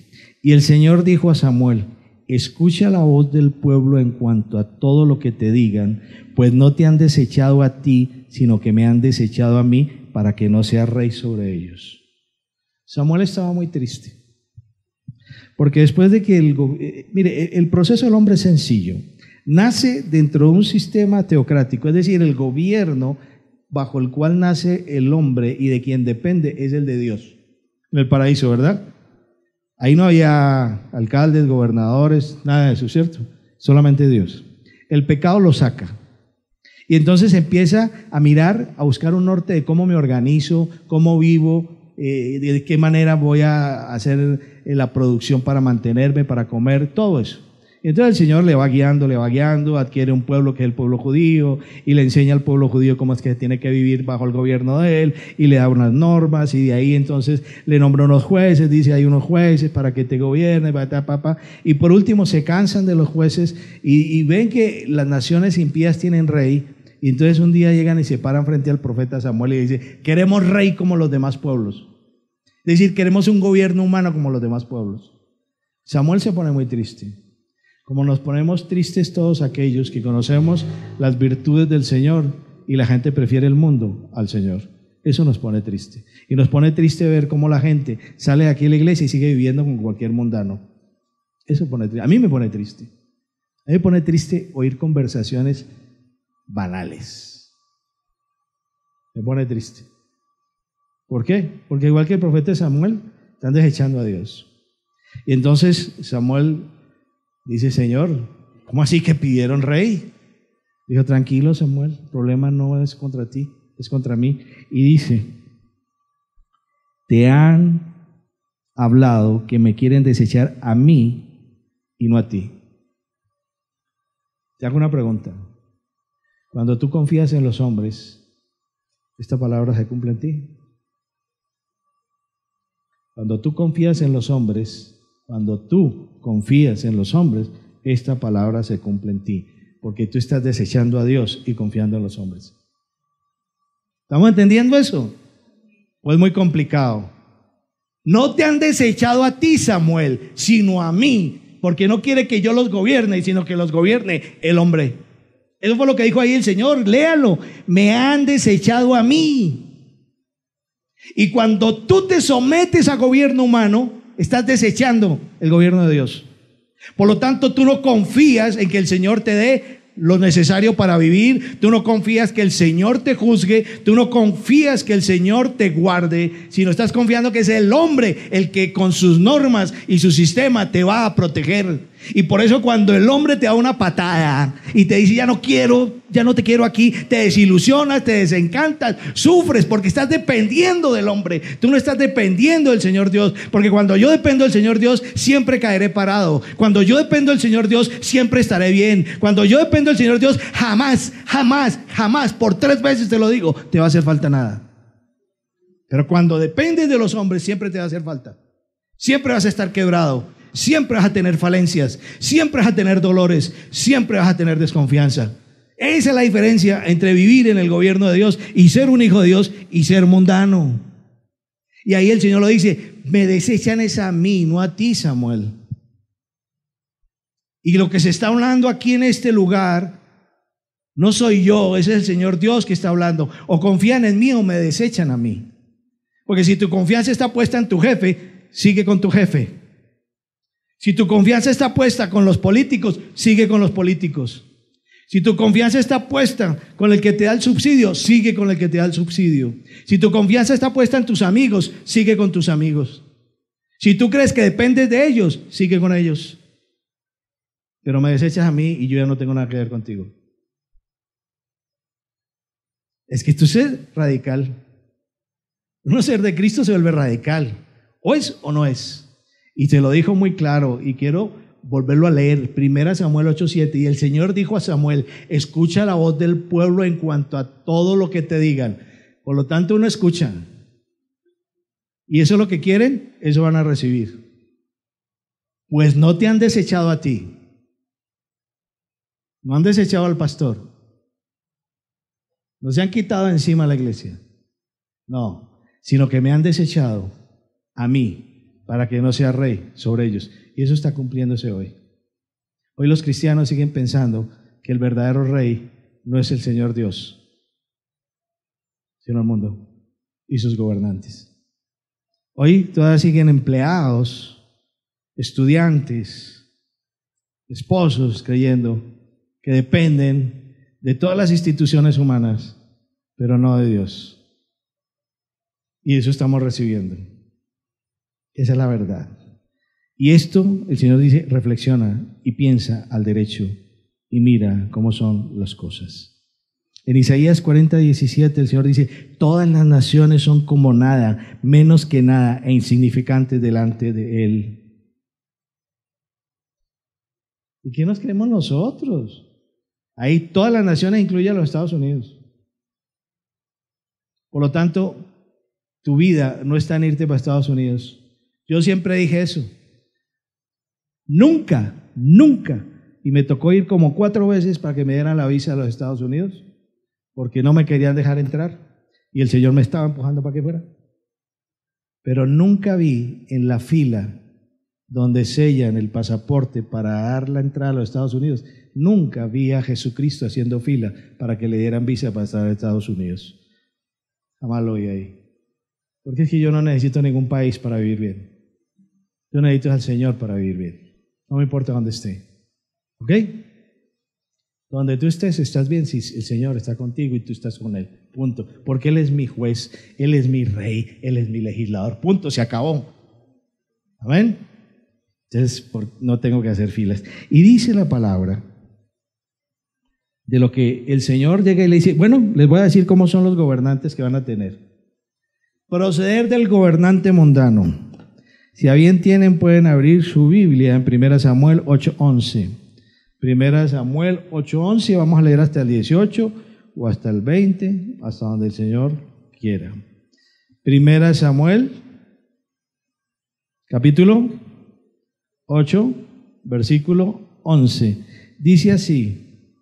y el Señor dijo a Samuel: escucha la voz del pueblo en cuanto a todo lo que te digan, pues no te han desechado a ti, sino que me han desechado a mí para que no seas rey sobre ellos. Samuel estaba muy triste, porque después de que mire, el proceso del hombre es sencillo. Nace dentro de un sistema teocrático, es decir, el gobierno bajo el cual nace el hombre y de quien depende es el de Dios. En el paraíso, ¿verdad? Ahí no había alcaldes, gobernadores, nada de eso, ¿cierto? Solamente Dios. El pecado lo saca. Y entonces empieza a mirar, a buscar un norte de cómo me organizo, cómo vivo, de qué manera voy a hacer la producción para mantenerme, para comer, todo eso. Y entonces el Señor le va guiando, adquiere un pueblo que es el pueblo judío y le enseña al pueblo judío cómo es que tiene que vivir bajo el gobierno de él y le da unas normas y de ahí entonces le nombra unos jueces, dice hay unos jueces para que te gobiernen, y por último se cansan de los jueces y ven que las naciones impías tienen rey y entonces un día llegan y se paran frente al profeta Samuel y dicen: queremos rey como los demás pueblos, es decir, queremos un gobierno humano como los demás pueblos. Samuel se pone muy triste. Como nos ponemos tristes todos aquellos que conocemos las virtudes del Señor y la gente prefiere el mundo al Señor. Eso nos pone triste. Y nos pone triste ver cómo la gente sale de aquí a la iglesia y sigue viviendo con cualquier mundano. Eso pone triste. A mí me pone triste. A mí me pone triste oír conversaciones banales. Me pone triste. ¿Por qué? Porque igual que el profeta Samuel, están desechando a Dios. Y entonces Samuel dice: Señor, ¿cómo así que pidieron rey? Dijo: tranquilo, Samuel, el problema no es contra ti, es contra mí. Y dice: te han hablado que me quieren desechar a mí y no a ti. Te hago una pregunta. Cuando tú confías en los hombres, ¿esta palabra se cumple en ti? Cuando tú confías en los hombres, esta palabra se cumple en ti, porque tú estás desechando a Dios y confiando en los hombres. ¿Estamos entendiendo eso? ¿O es muy complicado? No te han desechado a ti, Samuel, sino a mí, porque no quiere que yo los gobierne, sino que los gobierne el hombre. Eso fue lo que dijo ahí el Señor, léalo: me han desechado a mí. Y cuando tú te sometes a gobierno humano, estás desechando el gobierno de Dios. Por lo tanto, tú no confías en que el Señor te dé lo necesario para vivir, tú no confías que el Señor te juzgue, tú no confías que el Señor te guarde, sino estás confiando que es el hombre el que con sus normas y su sistema te va a proteger. Y por eso cuando el hombre te da una patada y te dice: ya no te quiero aquí, te desilusionas, te desencantas, sufres, porque estás dependiendo del hombre. Tú no estás dependiendo del Señor Dios, porque cuando yo dependo del Señor Dios, siempre caeré parado. Cuando yo dependo del Señor Dios, siempre estaré bien. Cuando yo dependo del Señor Dios, jamás, por 3 veces te lo digo, te va a hacer falta nada. Pero cuando dependes de los hombres, siempre te va a hacer falta. Siempre vas a estar quebrado. Siempre vas a tener falencias, siempre vas a tener dolores, siempre vas a tener desconfianza. Esa es la diferencia entre vivir en el gobierno de Dios y ser un hijo de Dios y ser mundano. Y ahí el Señor lo dice: me desechan es a mí, no a ti, Samuel. Y lo que se está hablando aquí en este lugar, no soy yo, es el Señor Dios que está hablando. O confían en mí o me desechan a mí. Porque si tu confianza está puesta en tu jefe, sigue con tu jefe. Si tu confianza está puesta con los políticos, sigue con los políticos. Si tu confianza está puesta con el que te da el subsidio, sigue con el que te da el subsidio. Si tu confianza está puesta en tus amigos, sigue con tus amigos. Si tú crees que dependes de ellos, sigue con ellos. Pero me desechas a mí y yo ya no tengo nada que ver contigo. Es que tú ser radical. Uno ser de Cristo se vuelve radical. O es o no es. Y te lo dijo muy claro y quiero volverlo a leer. 1 Samuel 8:7. Y el Señor dijo a Samuel: escucha la voz del pueblo en cuanto a todo lo que te digan. Por lo tanto, uno escucha. Y eso es lo que quieren, eso van a recibir. Pues no te han desechado a ti. No han desechado al pastor. No se han quitado encima a la iglesia. No, sino que me han desechado a mí para que no sea rey sobre ellos. Y eso está cumpliéndose hoy. Hoy los cristianos siguen pensando que el verdadero rey no es el Señor Dios, sino el mundo y sus gobernantes. Hoy todavía siguen empleados, estudiantes, esposos creyendo que dependen de todas las instituciones humanas, pero no de Dios. Y eso estamos recibiendo. Esa es la verdad. Y esto, el Señor dice, reflexiona y piensa al derecho y mira cómo son las cosas. En Isaías 40:17 el Señor dice: todas las naciones son como nada, menos que nada e insignificantes delante de Él. ¿Y qué nos creemos nosotros? Ahí todas las naciones incluyen a los Estados Unidos. Por lo tanto, tu vida no está en irte para Estados Unidos. Yo siempre dije eso. Nunca, y me tocó ir como 4 veces para que me dieran la visa a los Estados Unidos, porque no me querían dejar entrar y el Señor me estaba empujando para que fuera. Pero nunca vi en la fila donde sellan el pasaporte para dar la entrada a los Estados Unidos, nunca vi a Jesucristo haciendo fila para que le dieran visa para estar en Estados Unidos. Jamás lo vi ahí. Porque es que yo no necesito ningún país para vivir bien. Yo necesito al Señor para vivir bien. No me importa dónde esté. ¿Ok? Donde tú estés, estás bien si el Señor está contigo y tú estás con Él. Punto. Porque Él es mi juez, Él es mi rey, Él es mi legislador. Punto. Se acabó. Amén. Entonces, no tengo que hacer filas. Y dice la palabra de lo que el Señor llega y le dice: bueno, les voy a decir cómo son los gobernantes que van a tener. Proceder del gobernante mundano. Si a bien tienen, pueden abrir su Biblia en 1 Samuel 8:11. 1 Samuel 8:11, vamos a leer hasta el 18 o hasta el 20, hasta donde el Señor quiera. 1 Samuel, capítulo 8, versículo 11. Dice así: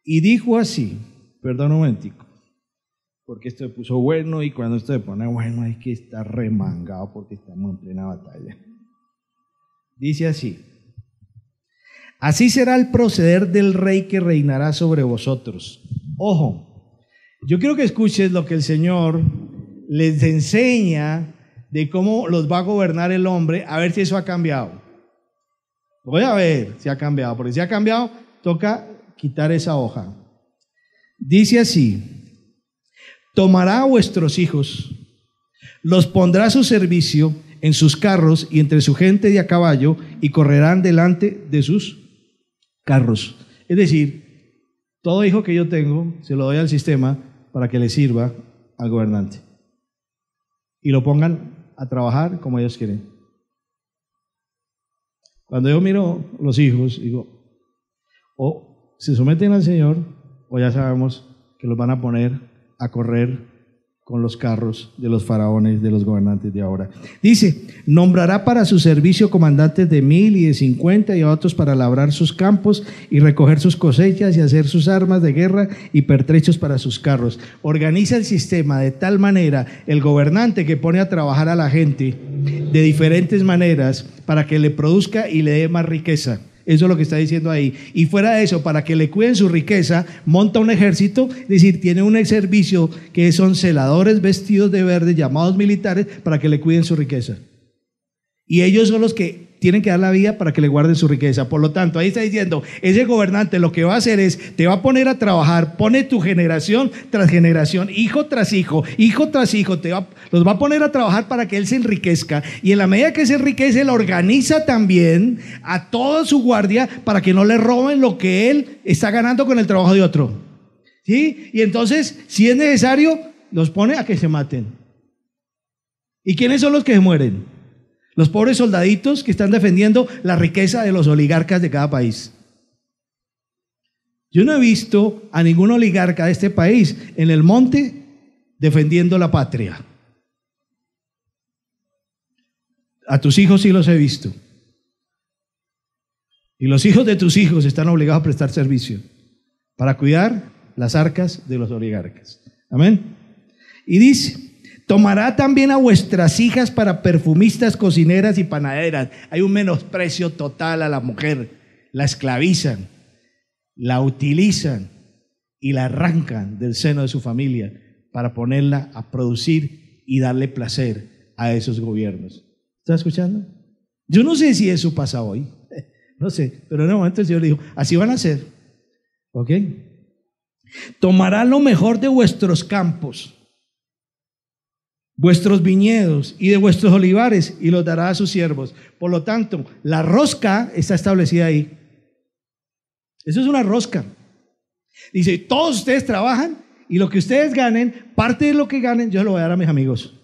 y dijo así, perdón un momentico, porque esto se puso bueno y cuando esto se pone bueno hay que estar remangado porque estamos en plena batalla. Dice así: así será el proceder del rey que reinará sobre vosotros. Ojo, yo quiero que escuches lo que el Señor les enseña de cómo los va a gobernar el hombre, a ver si eso ha cambiado. Voy a ver si ha cambiado, porque si ha cambiado, toca quitar esa hoja. Dice así: tomará a vuestros hijos, los pondrá a su servicio en sus carros y entre su gente de a caballo, y correrán delante de sus carros. Es decir, todo hijo que yo tengo se lo doy al sistema para que le sirva al gobernante y lo pongan a trabajar como ellos quieren. Cuando yo miro los hijos, digo, o se someten al Señor o ya sabemos que los van a poner a correr con los carros de los faraones, de los gobernantes de ahora. Dice: nombrará para su servicio comandantes de 1000 y de 50 y a otros para labrar sus campos y recoger sus cosechas y hacer sus armas de guerra y pertrechos para sus carros. Organiza el sistema de tal manera, el gobernante que pone a trabajar a la gente de diferentes maneras para que le produzca y le dé más riqueza. Eso es lo que está diciendo ahí. Y fuera de eso, para que le cuiden su riqueza, monta un ejército, es decir, tiene un servicio que son celadores vestidos de verde, llamados militares, para que le cuiden su riqueza. Y ellos son los que tienen que dar la vida para que le guarden su riqueza. Por lo tanto, ahí está diciendo, ese gobernante lo que va a hacer es, te va a poner a trabajar, pone tu generación tras generación, hijo tras hijo, los va a poner a trabajar para que él se enriquezca. Y en la medida que se enriquece, él organiza también a toda su guardia para que no le roben lo que él está ganando con el trabajo de otro. ¿Sí? Y entonces, si es necesario, los pone a que se maten. ¿Y quiénes son los que se mueren? Los pobres soldaditos que están defendiendo la riqueza de los oligarcas de cada país. Yo no he visto a ningún oligarca de este país en el monte defendiendo la patria. A tus hijos sí los he visto. Y los hijos de tus hijos están obligados a prestar servicio para cuidar las arcas de los oligarcas. Amén. Y dice, tomará también a vuestras hijas para perfumistas, cocineras y panaderas. Hay un menosprecio total a la mujer. La esclavizan, la utilizan y la arrancan del seno de su familia para ponerla a producir y darle placer a esos gobiernos. ¿Está escuchando? Yo no sé si eso pasa hoy. No sé, pero en un momento el Señor le dijo, así van a ser. ¿Ok? Tomará lo mejor de vuestros campos, vuestros viñedos y de vuestros olivares y los dará a sus siervos. Por lo tanto, la rosca está establecida ahí. Eso es una rosca. Dice, todos ustedes trabajan y lo que ustedes ganen, parte de lo que ganen, yo se lo voy a dar a mis amigos.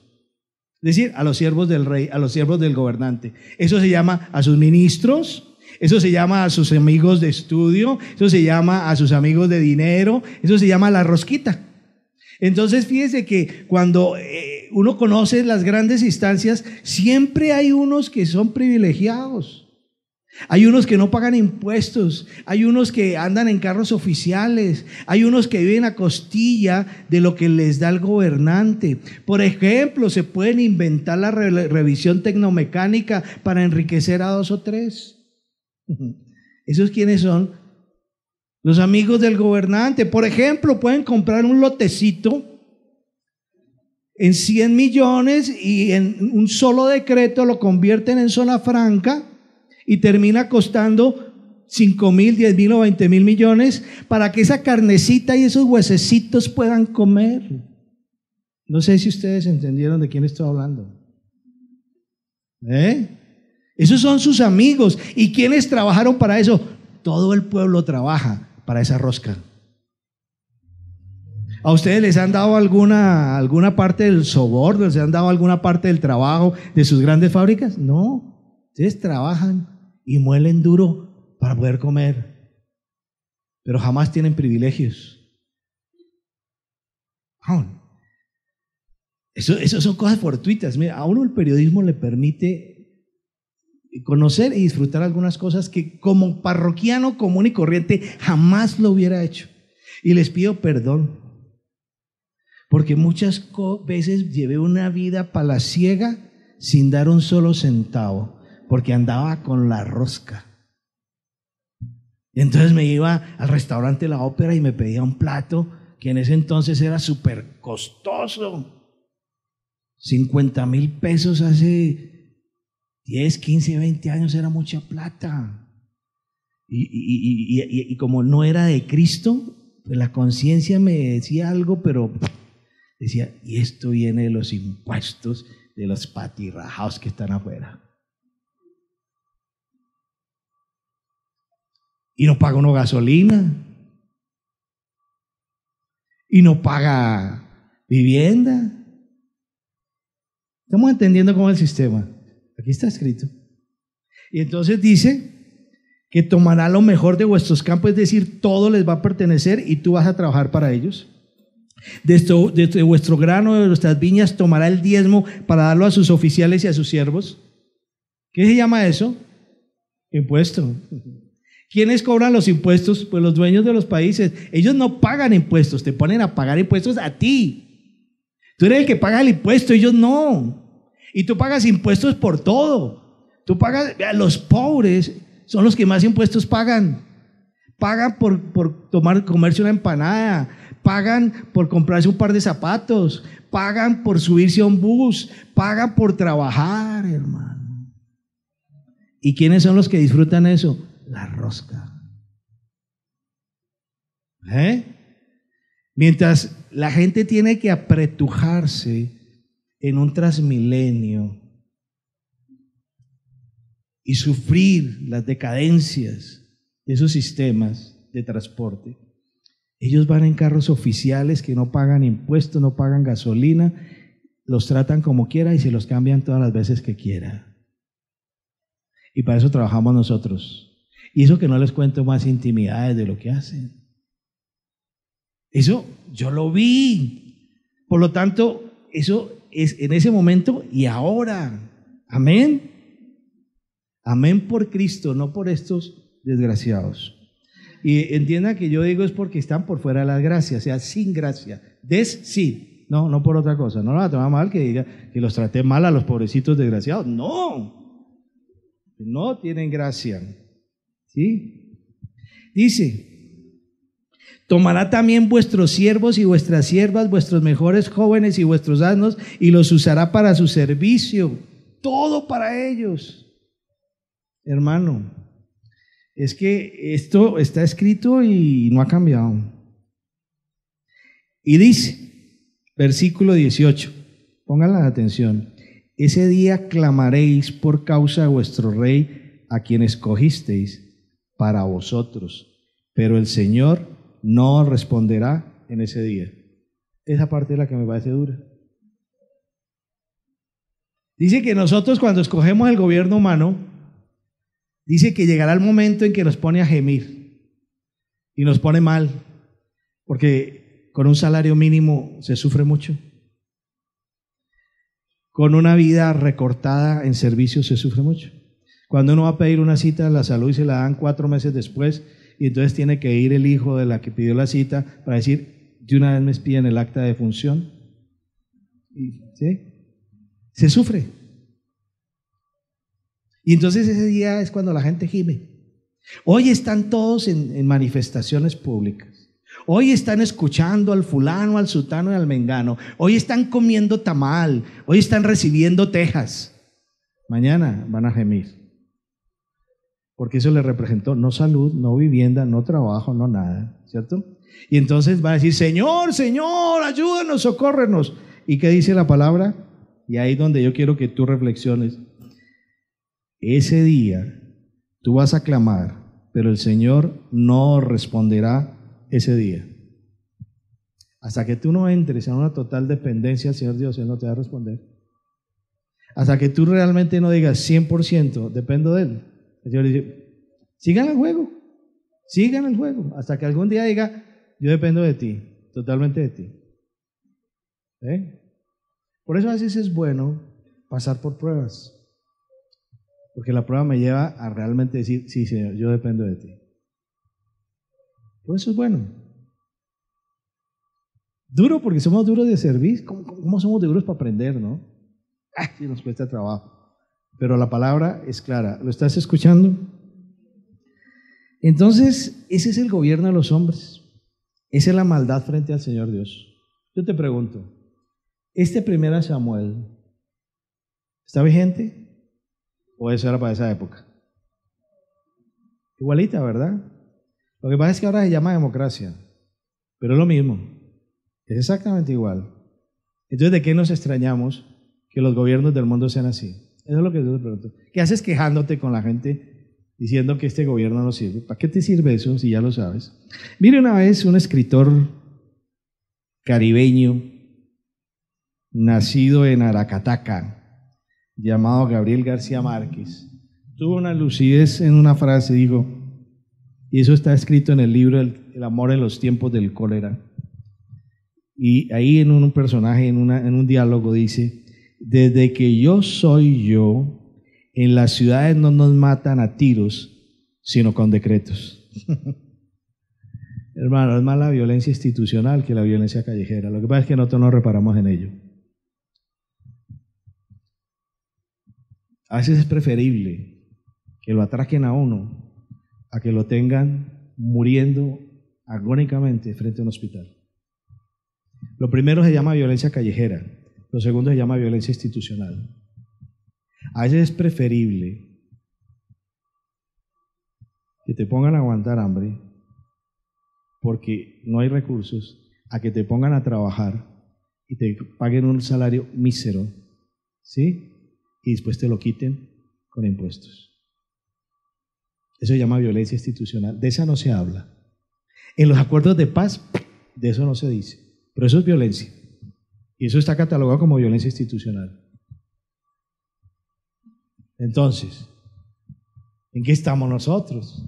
Es decir, a los siervos del rey, a los siervos del gobernante. Eso se llama a sus ministros, eso se llama a sus amigos de estudio, eso se llama a sus amigos de dinero, eso se llama la rosquita. Entonces fíjese que cuando uno conoce las grandes instancias, siempre hay unos que son privilegiados. Hay unos que no pagan impuestos, hay unos que andan en carros oficiales, hay unos que viven a costilla de lo que les da el gobernante. Por ejemplo, se pueden inventar la revisión tecnomecánica para enriquecer a 2 o 3. ¿Esos quiénes son? Los amigos del gobernante. Por ejemplo, pueden comprar un lotecito en 100 millones y en un solo decreto lo convierten en zona franca y termina costando 5.000, 10.000 o 20.000 millones para que esa carnecita y esos huesecitos puedan comer. No sé si ustedes entendieron de quién estoy hablando. Esos son sus amigos. ¿Y quiénes trabajaron para eso? Todo el pueblo trabaja para esa rosca. ¿A ustedes les han dado alguna parte del soborno? ¿Les han dado alguna parte del trabajo de sus grandes fábricas? No, ustedes trabajan y muelen duro para poder comer, pero jamás tienen privilegios. Eso son cosas fortuitas. Mira, a uno el periodismo le permite conocer y disfrutar algunas cosas que como parroquiano común y corriente jamás lo hubiera hecho. Y les pido perdón, porque muchas veces llevé una vida palaciega sin dar un solo centavo, porque andaba con la rosca. Entonces me iba al restaurante La Ópera y me pedía un plato que en ese entonces era súper costoso. 50,000 pesos hace 10, 15, 20 años era mucha plata. Y como no era de Cristo, pues la conciencia me decía algo, pero decía, y esto viene de los impuestos de los patirrajados que están afuera. Y no paga uno gasolina. Y no paga vivienda. Estamos entendiendo cómo es el sistema. Aquí está escrito. Y entonces dice que tomará lo mejor de vuestros campos, es decir, todo les va a pertenecer y tú vas a trabajar para ellos. Desde vuestro grano, de vuestras viñas, tomará el diezmo para darlo a sus oficiales y a sus siervos. ¿Qué se llama eso? Impuesto. ¿Quiénes cobran los impuestos? Pues los dueños de los países. Ellos no pagan impuestos, te ponen a pagar impuestos a ti. Tú eres el que paga el impuesto, ellos no. Y tú pagas impuestos por todo. Tú pagas, los pobres son los que más impuestos pagan. Pagan por comerse una empanada, pagan por comprarse un par de zapatos, pagan por subirse a un bus, pagan por trabajar, hermano. ¿Y quiénes son los que disfrutan eso? La rosca. Mientras la gente tiene que apretujarse en un Transmilenio y sufrir las decadencias de esos sistemas de transporte, ellos van en carros oficiales que no pagan impuestos, no pagan gasolina, los tratan como quiera y se los cambian todas las veces que quiera. Y para eso trabajamos nosotros. Y eso que no les cuento más intimidades de lo que hacen. Eso yo lo vi. Por lo tanto, eso es en ese momento y ahora. Amén. Amén por Cristo, no por estos desgraciados. Y entienda que yo digo es porque están por fuera de la gracia, o sea, sin gracia. Sí, no por otra cosa. No la toma mal que diga que los traté mal a los pobrecitos desgraciados. No tienen gracia. ¿Sí? Dice: tomará también vuestros siervos y vuestras siervas, vuestros mejores jóvenes y vuestros asnos, y los usará para su servicio. Todo para ellos. Hermano, es que esto está escrito y no ha cambiado. Y dice, versículo 18, pónganle atención: ese día clamaréis por causa de vuestro rey, a quien escogisteis para vosotros, pero el Señor no responderá en ese día. Esa parte es la que me parece dura. Dice que nosotros, cuando escogemos el gobierno humano, dice que llegará el momento en que nos pone a gemir y nos pone mal, porque con un salario mínimo se sufre mucho. Con una vida recortada en servicios se sufre mucho. Cuando uno va a pedir una cita a la salud y se la dan 4 meses después, y entonces tiene que ir el hijo de la que pidió la cita para decir: de una vez me piden el acta de función. ¿Sí? Se sufre. Y entonces ese día es cuando la gente gime. Hoy están todos en manifestaciones públicas. Hoy están escuchando al fulano, al sutano y al mengano. Hoy están comiendo tamal. Hoy están recibiendo tejas. Mañana van a gemir. Porque eso les representó no salud, no vivienda, no trabajo, no nada. ¿Cierto? Y entonces van a decir: Señor, Señor, ayúdanos, socórrenos. ¿Y qué dice la palabra? Y ahí es donde yo quiero que tú reflexiones. Ese día tú vas a clamar, pero el Señor no responderá ese día. Hasta que tú no entres en una total dependencia al Señor Dios, Él no te va a responder. Hasta que tú realmente no digas 100%, dependo de Él. El Señor dice: sigan el juego, hasta que algún día diga: yo dependo de ti, totalmente de ti. Por eso a veces es bueno pasar por pruebas, porque la prueba me lleva a realmente decir: sí, Señor, yo dependo de ti. Por eso es bueno. Duro porque somos duros de servir. ¿Cómo somos duros para aprender, no? Sí, nos cuesta trabajo. Pero la palabra es clara. ¿Lo estás escuchando? Entonces, ese es el gobierno de los hombres. Esa es la maldad frente al Señor Dios. Yo te pregunto, ¿este 1 Samuel está vigente? ¿O eso era para esa época? Igualita, ¿verdad? Lo que pasa es que ahora se llama democracia, pero es lo mismo, es exactamente igual. Entonces, ¿de qué nos extrañamos que los gobiernos del mundo sean así? Eso es lo que yo te pregunto. ¿Qué haces quejándote con la gente diciendo que este gobierno no sirve? ¿Para qué te sirve eso si ya lo sabes? Mire, una vez un escritor caribeño, nacido en Aracataca, llamado Gabriel García Márquez, tuvo una lucidez en una frase, dijo, y eso está escrito en el libro El amor en los tiempos del cólera. Y ahí en un personaje, en un diálogo dice: desde que yo soy yo, en las ciudades no nos matan a tiros, sino con decretos. Hermano, es más la violencia institucional que la violencia callejera. Lo que pasa es que nosotros no reparamos en ello. A veces es preferible que lo atraquen a uno, a que lo tengan muriendo agónicamente frente a un hospital. Lo primero se llama violencia callejera, lo segundo se llama violencia institucional. A veces es preferible que te pongan a aguantar hambre porque no hay recursos, a que te pongan a trabajar y te paguen un salario mísero, ¿sí? Y después te lo quiten con impuestos. Eso se llama violencia institucional. De esa no se habla. En los acuerdos de paz, de eso no se dice. Pero eso es violencia. Y eso está catalogado como violencia institucional. Entonces, ¿en qué estamos nosotros?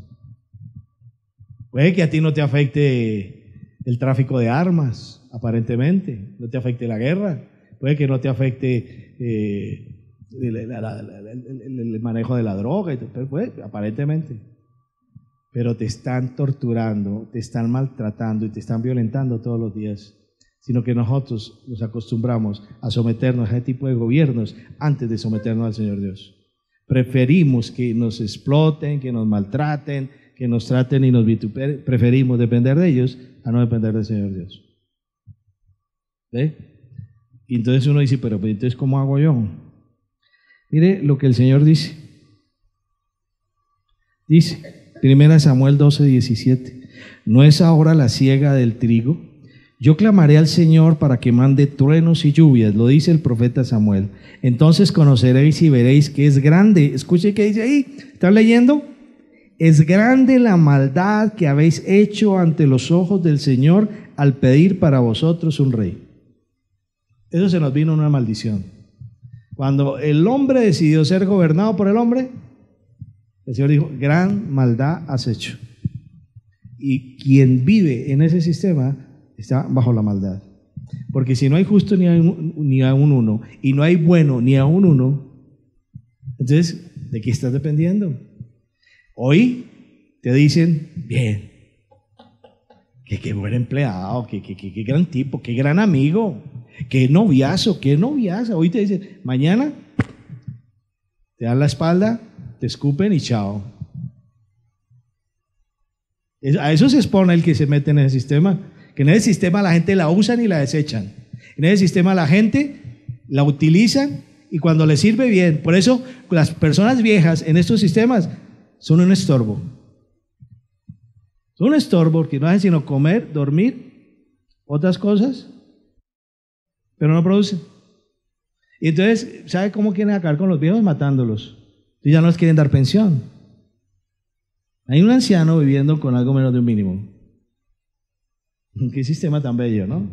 Puede que a ti no te afecte el tráfico de armas, aparentemente, no te afecte la guerra, puede que no te afecte el manejo de la droga, aparentemente, pero te están torturando, te están maltratando y te están violentando todos los días, sino que nosotros nos acostumbramos a someternos a ese tipo de gobiernos antes de someternos al Señor Dios. Preferimos que nos exploten, que nos maltraten, que nos traten y nos vituperen. Preferimos depender de ellos a no depender del Señor Dios. ¿Ve? Y entonces uno dice, pero entonces ¿cómo hago yo? Mire lo que el Señor dice. Dice, 1 Samuel 12:17, ¿no es ahora la siega del trigo? Yo clamaré al Señor para que mande truenos y lluvias, lo dice el profeta Samuel. Entonces conoceréis y veréis que es grande. Escuche qué dice ahí. ¿Están leyendo? Es grande la maldad que habéis hecho ante los ojos del Señor al pedir para vosotros un rey. Eso se nos vino una maldición. Cuando el hombre decidió ser gobernado por el hombre, el Señor dijo, gran maldad has hecho. Y quien vive en ese sistema está bajo la maldad. Porque si no hay justo ni a un uno, y no hay bueno ni a un uno, entonces, ¿de qué estás dependiendo? Hoy te dicen, bien, qué buen empleado, qué gran tipo, qué gran amigo, qué noviazo. Hoy te dicen, mañana te dan la espalda, te escupen y chao. A eso se expone el que se mete en ese sistema, que en ese sistema la gente la usan y la desechan. En ese sistema la gente la utilizan y cuando le sirve bien. Por eso las personas viejas en estos sistemas son un estorbo. Son un estorbo porque no hacen sino comer, dormir, otras cosas, pero no producen. Y entonces, ¿sabe cómo quieren acabar con los viejos? Matándolos. Y ya no les quieren dar pensión. Hay un anciano viviendo con algo menos de un mínimo. Qué sistema tan bello, ¿no?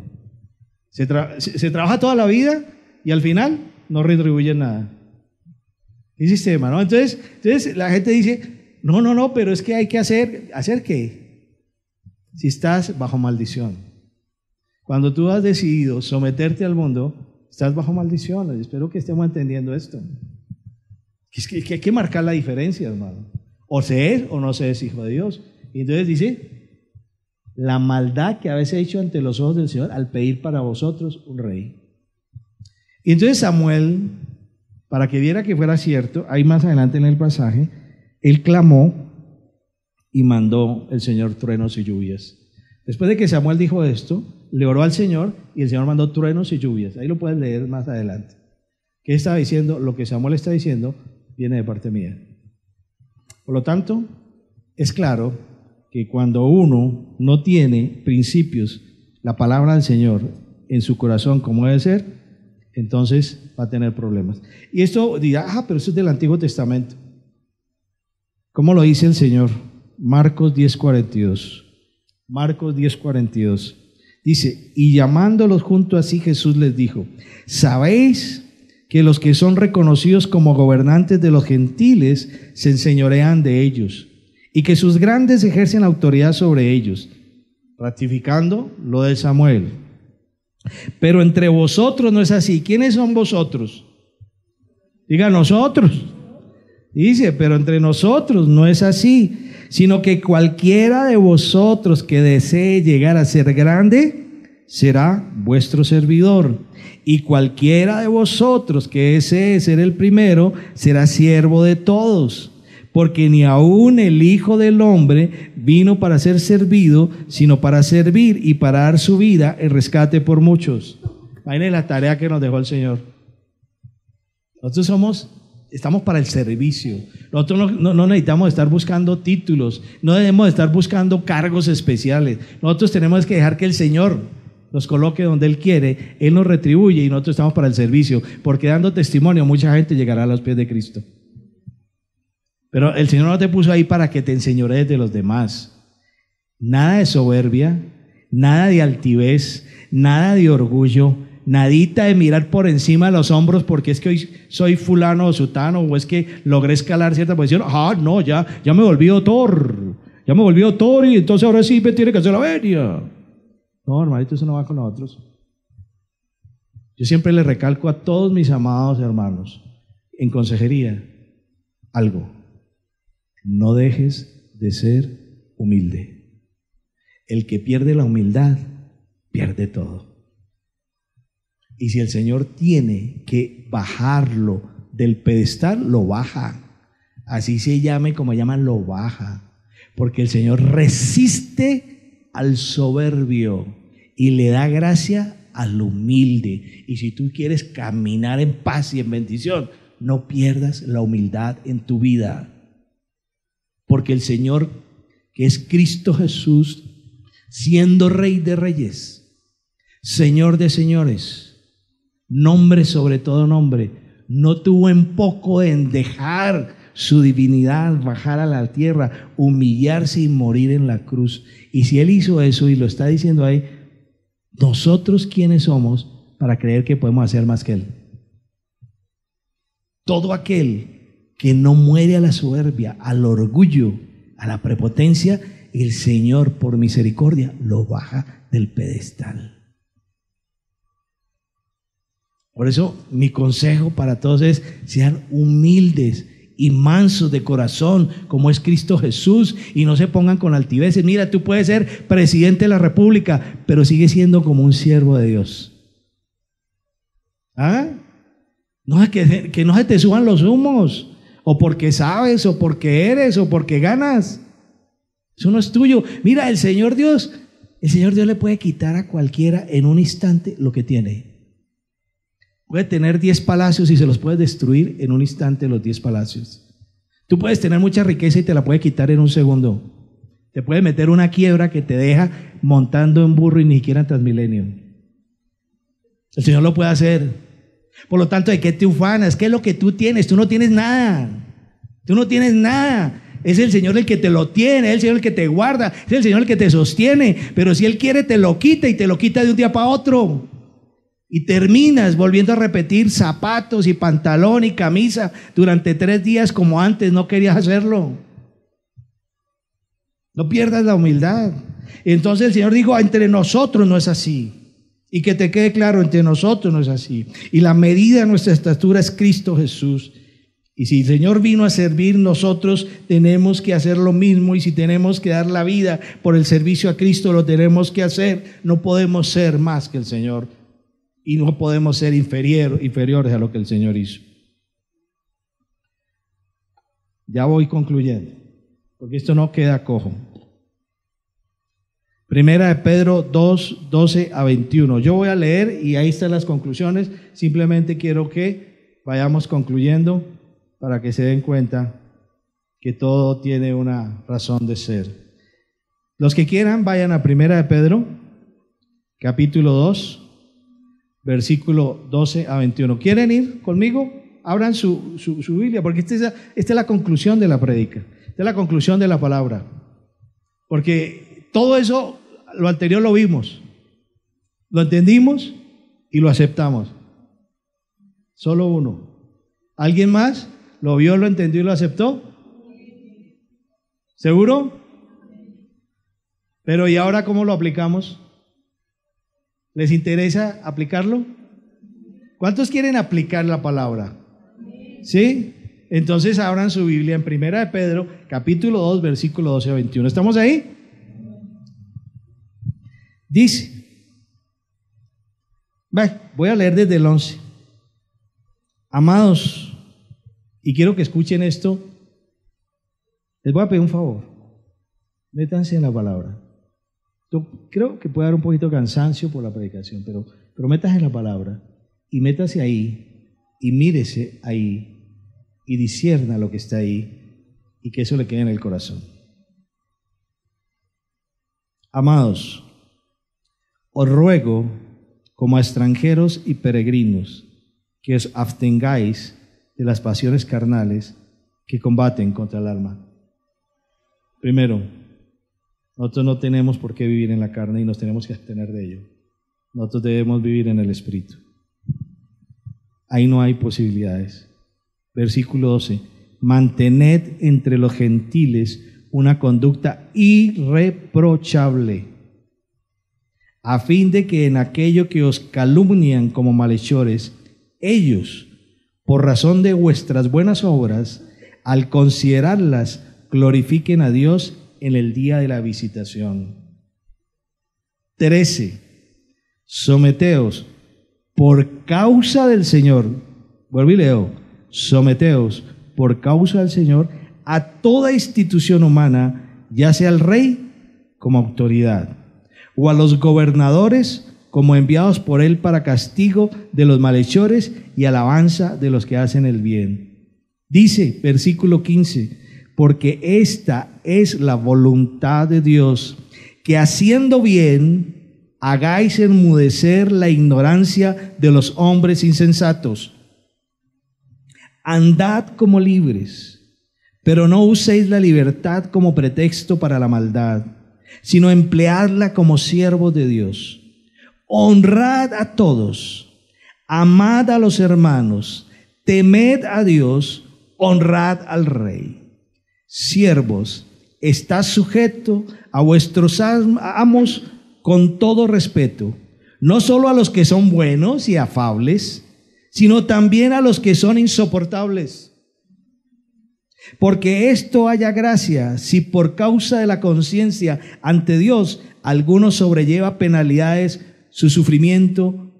Se trabaja toda la vida y al final no retribuyen nada. ¿Qué sistema, no? Entonces la gente dice, no, pero es que hay que ¿hacer qué? Si estás bajo maldición. Cuando tú has decidido someterte al mundo, estás bajo maldición. Espero que estemos entendiendo esto. Es que hay que marcar la diferencia, hermano. O se es o no se es hijo de Dios. Y entonces dice, la maldad que habéis hecho ante los ojos del Señor al pedir para vosotros un rey. Y entonces Samuel, para que viera que fuera cierto, ahí más adelante en el pasaje, él clamó y mandó el Señor truenos y lluvias. Después de que Samuel dijo esto, le oró al Señor y el Señor mandó truenos y lluvias. Ahí lo puedes leer más adelante. ¿Qué estaba diciendo? Lo que Samuel está diciendo viene de parte mía. Por lo tanto, es claro que cuando uno no tiene principios, la palabra del Señor en su corazón como debe ser, entonces va a tener problemas. Y esto dirá, pero eso es del Antiguo Testamento. ¿Cómo lo dice el Señor? Marcos 10:42. Marcos 10:42. Dice, y llamándolos junto a sí, Jesús les dijo, ¿sabéis que los que son reconocidos como gobernantes de los gentiles se enseñorean de ellos y que sus grandes ejercen autoridad sobre ellos? Ratificando lo de Samuel. Pero entre vosotros no es así. ¿Quiénes son vosotros? Diga nosotros. Dice, pero entre nosotros no es así, sino que cualquiera de vosotros que desee llegar a ser grande será vuestro servidor, y cualquiera de vosotros que desee ser el primero será siervo de todos, porque ni aun el Hijo del Hombre vino para ser servido, sino para servir y para dar su vida en rescate por muchos. Imagínense la tarea que nos dejó el Señor. Nosotros estamos para el servicio. Nosotros no necesitamos estar buscando títulos, no debemos estar buscando cargos especiales. Nosotros tenemos que dejar que el Señor nos coloque donde Él quiere, Él nos retribuye y nosotros estamos para el servicio, porque dando testimonio mucha gente llegará a los pies de Cristo. Pero el Señor no te puso ahí para que te enseñorees de los demás. Nada de soberbia, nada de altivez, nada de orgullo, nadita de mirar por encima de los hombros porque es que hoy soy fulano o sutano, o es que logré escalar cierta posición. No, ya me volví doctor, y entonces ahora sí me tiene que hacer la venia. No, hermanito, eso no va con nosotros. Yo siempre le recalco a todos mis amados hermanos en consejería algo: no dejes de ser humilde. El que pierde la humildad pierde todo. Y si el Señor tiene que bajarlo del pedestal, lo baja. Así se llame como llaman, lo baja. Porque el Señor resiste al soberbio y le da gracia al humilde. Y si tú quieres caminar en paz y en bendición, no pierdas la humildad en tu vida. Porque el Señor, que es Cristo Jesús, siendo Rey de Reyes, Señor de Señores, nombre sobre todo nombre, no tuvo en poco en dejar su divinidad, bajar a la tierra, humillarse y morir en la cruz. Y si Él hizo eso y lo está diciendo ahí, ¿nosotros quiénes somos para creer que podemos hacer más que Él? Todo aquel que no muere a la soberbia, al orgullo, a la prepotencia, el Señor por misericordia lo baja del pedestal. Por eso mi consejo para todos es: sean humildes y mansos de corazón, como es Cristo Jesús, y no se pongan con altiveces. Mira, tú puedes ser presidente de la República, pero sigue siendo como un siervo de Dios. No, que no se te suban los humos, o porque sabes, o porque eres, o porque ganas. Eso no es tuyo. Mira, el Señor Dios le puede quitar a cualquiera en un instante lo que tiene. Puede tener 10 palacios y se los puede destruir en un instante, los 10 palacios. Tú puedes tener mucha riqueza y te la puede quitar en un segundo. Te puede meter una quiebra que te deja montando en burro y ni siquiera en Transmilenio. El Señor lo puede hacer. Por lo tanto, ¿de qué te ufanas? ¿Qué es lo que tú tienes? Tú no tienes nada. Tú no tienes nada. Es el Señor el que te lo tiene, es el Señor el que te guarda, es el Señor el que te sostiene. Pero si Él quiere, te lo quita, y te lo quita de un día para otro. Y terminas volviendo a repetir zapatos y pantalón y camisa durante 3 días como antes no querías hacerlo. No pierdas la humildad. Entonces el Señor dijo: entre nosotros no es así. Y que te quede claro, entre nosotros no es así. Y la medida de nuestra estatura es Cristo Jesús. Y si el Señor vino a servir, nosotros tenemos que hacer lo mismo. Y si tenemos que dar la vida por el servicio a Cristo, lo tenemos que hacer. No podemos ser más que el Señor. Y no podemos ser inferiores a lo que el Señor hizo. Ya voy concluyendo, porque esto no queda cojo. Primera de Pedro 2, 12 a 21. Yo voy a leer y ahí están las conclusiones. Simplemente quiero que vayamos concluyendo para que se den cuenta que todo tiene una razón de ser. Los que quieran, vayan a Primera de Pedro, capítulo 2. Versículo 12 a 21. ¿Quieren ir conmigo? Abran su Biblia, porque esta es la conclusión de la prédica. Esta es la conclusión de la palabra. Porque todo eso, lo anterior lo vimos, lo entendimos y lo aceptamos. Solo uno. ¿Alguien más lo vio, lo entendió y lo aceptó? ¿Seguro? Pero ¿y ahora cómo lo aplicamos? ¿Les interesa aplicarlo? ¿Cuántos quieren aplicar la palabra? ¿Sí? Entonces abran su Biblia en Primera de Pedro, capítulo 2, versículo 12 a 21. ¿Estamos ahí? Dice, voy a leer desde el 11. Amados, y quiero que escuchen esto Les voy a pedir un favor. Métanse en la palabra. Yo creo que puede haber un poquito de cansancio por la predicación, pero métanse en la palabra y métase ahí y mírese ahí y discierna lo que está ahí y que eso le quede en el corazón. Amados, os ruego como a extranjeros y peregrinos que os abstengáis de las pasiones carnales que combaten contra el alma. Primero, nosotros no tenemos por qué vivir en la carne y nos tenemos que abstener de ello. Nosotros debemos vivir en el Espíritu. Ahí no hay posibilidades. Versículo 12. Mantened entre los gentiles una conducta irreprochable, a fin de que en aquello que os calumnian como malhechores, ellos, por razón de vuestras buenas obras, al considerarlas, glorifiquen a Dios en el día de la visitación. 13. Someteos por causa del Señor. Vuelvo y leo. Someteos por causa del Señor a toda institución humana, ya sea al rey como autoridad, o a los gobernadores como enviados por él para castigo de los malhechores y alabanza de los que hacen el bien. Dice, versículo 15, porque esta es la voluntad de Dios, que haciendo bien hagáis enmudecer la ignorancia de los hombres insensatos. Andad como libres, pero no uséis la libertad como pretexto para la maldad, sino empleadla como siervos de Dios. Honrad a todos, amad a los hermanos, temed a Dios, honrad al rey. Siervos, estad sujetos a vuestros amos con todo respeto, no solo a los que son buenos y afables, sino también a los que son insoportables. Porque esto haya gracia, si por causa de la conciencia ante Dios alguno sobrelleva penalidades su sufrimiento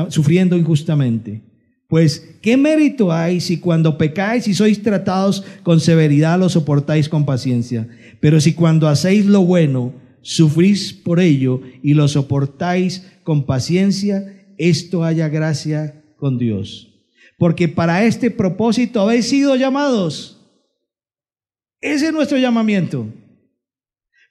sufriendo injustamente. Pues, ¿qué mérito hay si cuando pecáis y sois tratados con severidad lo soportáis con paciencia? Pero si cuando hacéis lo bueno, sufrís por ello y lo soportáis con paciencia, esto haya gracia con Dios. Porque para este propósito habéis sido llamados. Ese es nuestro llamamiento.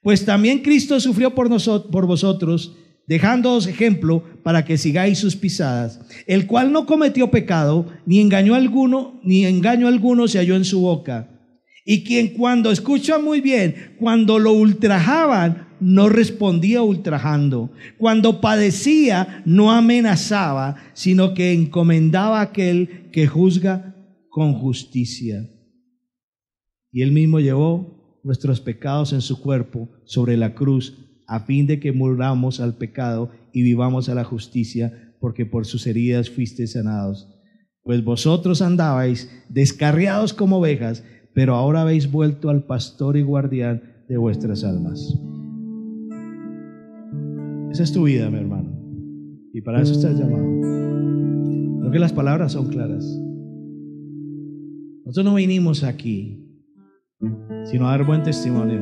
Pues también Cristo sufrió por vosotros, dejándoos ejemplo para que sigáis sus pisadas, el cual no cometió pecado, ni engaño alguno se halló en su boca. Y quien cuando escucha muy bien, cuando lo ultrajaban, no respondía ultrajando. Cuando padecía, no amenazaba, sino que encomendaba a aquel que juzga con justicia. Y él mismo llevó nuestros pecados en su cuerpo sobre la cruz, a fin de que muramos al pecado y vivamos a la justicia, porque por sus heridas fuisteis sanados. Pues vosotros andabais descarriados como ovejas, pero ahora habéis vuelto al pastor y guardián de vuestras almas. Esa es tu vida, mi hermano, y para eso estás llamado. Creo que las palabras son claras. Nosotros no vinimos aquí sino a dar buen testimonio.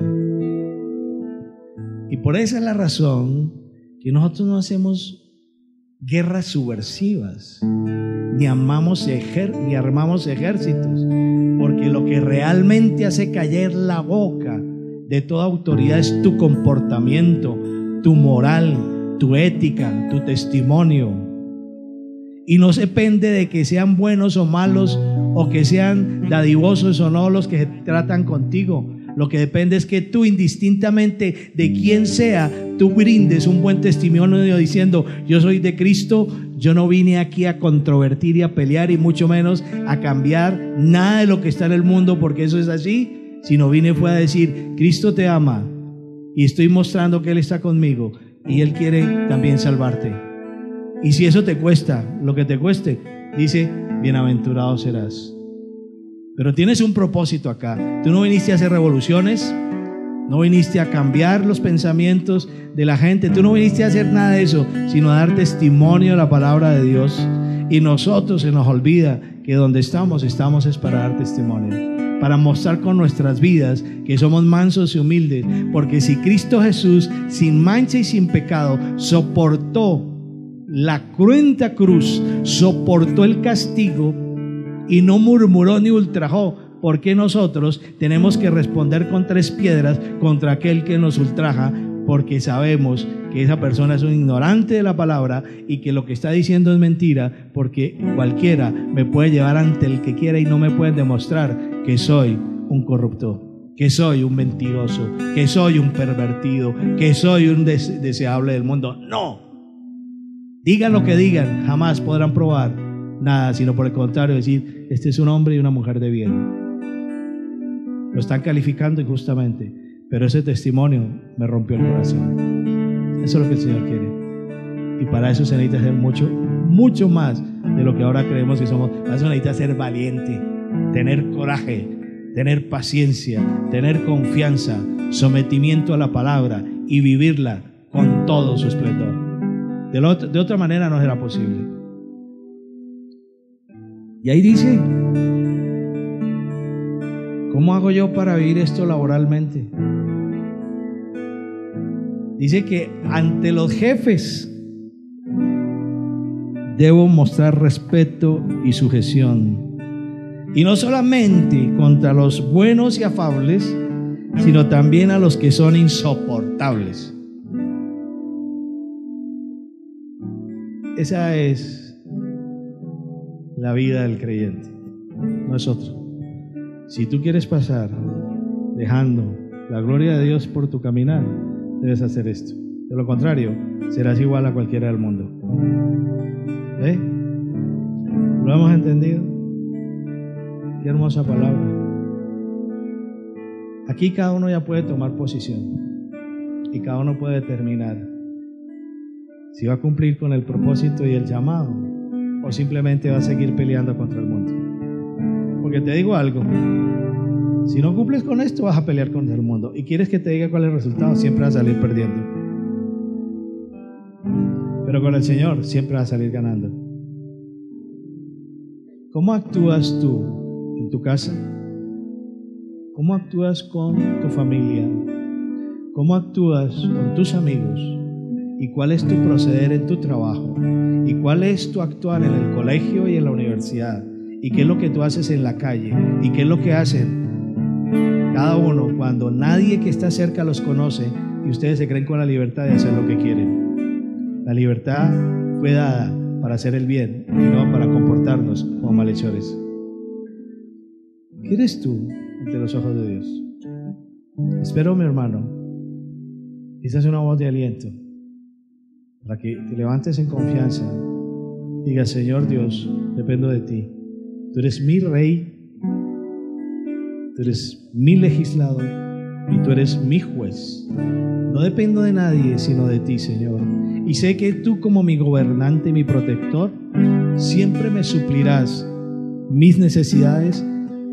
Y por esa es la razón que nosotros no hacemos guerras subversivas, ni armamos ejércitos, porque lo que realmente hace caer la boca de toda autoridad es tu comportamiento, tu moral, tu ética, tu testimonio. Y no depende de que sean buenos o malos, o que sean dadivosos o no los que tratan contigo. Lo que depende es que tú, indistintamente de quién sea, tú brindes un buen testimonio diciendo: yo soy de Cristo, yo no vine aquí a controvertir y a pelear, y mucho menos a cambiar nada de lo que está en el mundo, porque eso es así, sino fue a decir: Cristo te ama y estoy mostrando que Él está conmigo y Él quiere también salvarte. Y si eso te cuesta, lo que te cueste, dice: bienaventurado serás. Pero tienes un propósito acá. Tú no viniste a hacer revoluciones, no viniste a cambiar los pensamientos de la gente, tú no viniste a hacer nada de eso, sino a dar testimonio de la palabra de Dios. Y nosotros se nos olvida que donde estamos es para dar testimonio, para mostrar con nuestras vidas que somos mansos y humildes, porque si Cristo Jesús, sin mancha y sin pecado, soportó la cruenta cruz, soportó el castigo y no murmuró ni ultrajó, ¿por qué nosotros tenemos que responder con 3 piedras contra aquel que nos ultraja? Porque sabemos que esa persona es un ignorante de la palabra y que lo que está diciendo es mentira, porque cualquiera me puede llevar ante el que quiera y no me puede demostrar que soy un corrupto, que soy un mentiroso, que soy un pervertido, que soy un deseable del mundo. No, digan lo que digan, jamás podrán probar nada, sino por el contrario decir, este es un hombre y una mujer de bien. Lo están calificando injustamente, pero ese testimonio me rompió el corazón. Eso es lo que el Señor quiere. Y para eso se necesita ser mucho más de lo que ahora creemos que somos. Para eso necesita ser valiente, tener coraje, tener paciencia, tener confianza, sometimiento a la palabra y vivirla con todo su esplendor. De otra manera no será posible. Y ahí dice, ¿cómo hago yo para vivir esto laboralmente? Dice que ante los jefes debo mostrar respeto y sujeción. Y no solamente contra los buenos y afables, sino también a los que son insoportables. Esa es la vida del creyente, no es otra. Si tú quieres pasar dejando la gloria de Dios por tu caminar, debes hacer esto. De lo contrario, serás igual a cualquiera del mundo. ¿Eh? ¿Lo hemos entendido? Qué hermosa palabra. Aquí cada uno ya puede tomar posición y cada uno puede determinar si va a cumplir con el propósito y el llamado o simplemente va a seguir peleando contra el mundo. Porque te digo algo, si no cumples con esto vas a pelear contra el mundo y quieres que te diga cuál es el resultado, siempre vas a salir perdiendo. Pero con el Señor siempre vas a salir ganando. ¿Cómo actúas tú en tu casa? ¿Cómo actúas con tu familia? ¿Cómo actúas con tus amigos? ¿Y cuál es tu proceder en tu trabajo? ¿Y cuál es tu actuar en el colegio y en la universidad? ¿Y qué es lo que tú haces en la calle? ¿Y qué es lo que hacen cada uno cuando nadie que está cerca los conoce y ustedes se creen con la libertad de hacer lo que quieren? La libertad fue dada para hacer el bien y no para comportarnos como malhechores. ¿Qué eres tú ante los ojos de Dios? Espero, mi hermano, esa es una voz de aliento para que te levantes en confianza. Diga, Señor Dios, dependo de ti. Tú eres mi rey, tú eres mi legislador y tú eres mi juez. No dependo de nadie sino de ti, Señor. Y sé que tú, como mi gobernante y mi protector, siempre me suplirás mis necesidades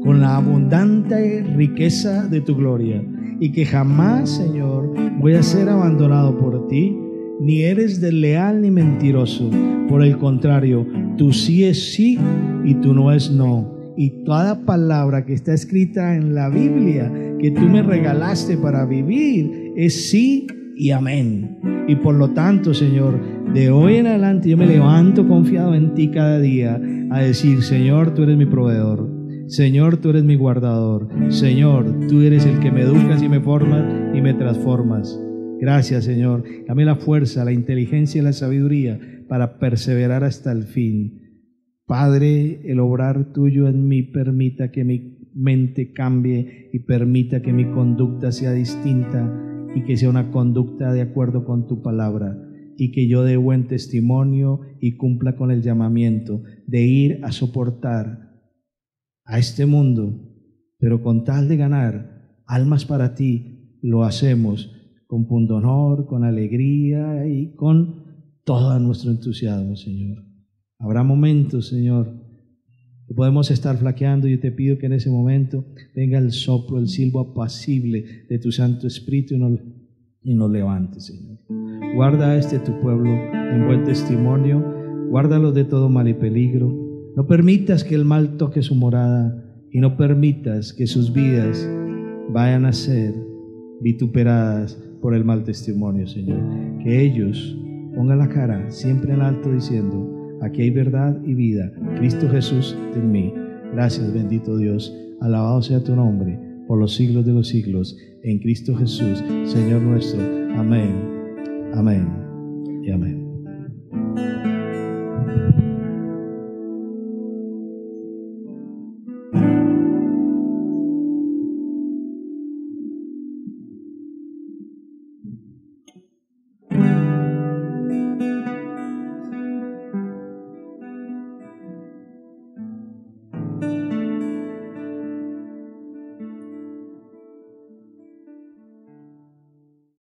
con la abundante riqueza de tu gloria, y que jamás, Señor, voy a ser abandonado por ti, ni eres desleal ni mentiroso. Por el contrario, tu sí es sí y tu no es no. Y toda palabra que está escrita en la Biblia que tú me regalaste para vivir es sí y amén. Y por lo tanto, Señor, de hoy en adelante yo me levanto confiado en ti cada día a decir, Señor, tú eres mi proveedor. Señor, tú eres mi guardador. Señor, tú eres el que me educas y me formas y me transformas. Gracias, Señor. Dame la fuerza, la inteligencia y la sabiduría para perseverar hasta el fin. Padre, el obrar tuyo en mí permita que mi mente cambie y permita que mi conducta sea distinta y que sea una conducta de acuerdo con tu palabra, y que yo dé buen testimonio y cumpla con el llamamiento de ir a soportar a este mundo, pero con tal de ganar almas para ti, lo hacemos con pundonor, con alegría y con todo nuestro entusiasmo, Señor. Habrá momentos, Señor, que podemos estar flaqueando, y yo te pido que en ese momento venga el soplo, el silbo apacible de tu Santo Espíritu y nos levante, Señor. Guarda a este tu pueblo en buen testimonio, guárdalo de todo mal y peligro. No permitas que el mal toque su morada y no permitas que sus vidas vayan a ser vituperadas por el mal testimonio, Señor. Que ellos pongan la cara siempre en alto diciendo: aquí hay verdad y vida, Cristo Jesús en mí. Gracias, bendito Dios, alabado sea tu nombre por los siglos de los siglos, en Cristo Jesús, Señor nuestro. Amén, amén y amén.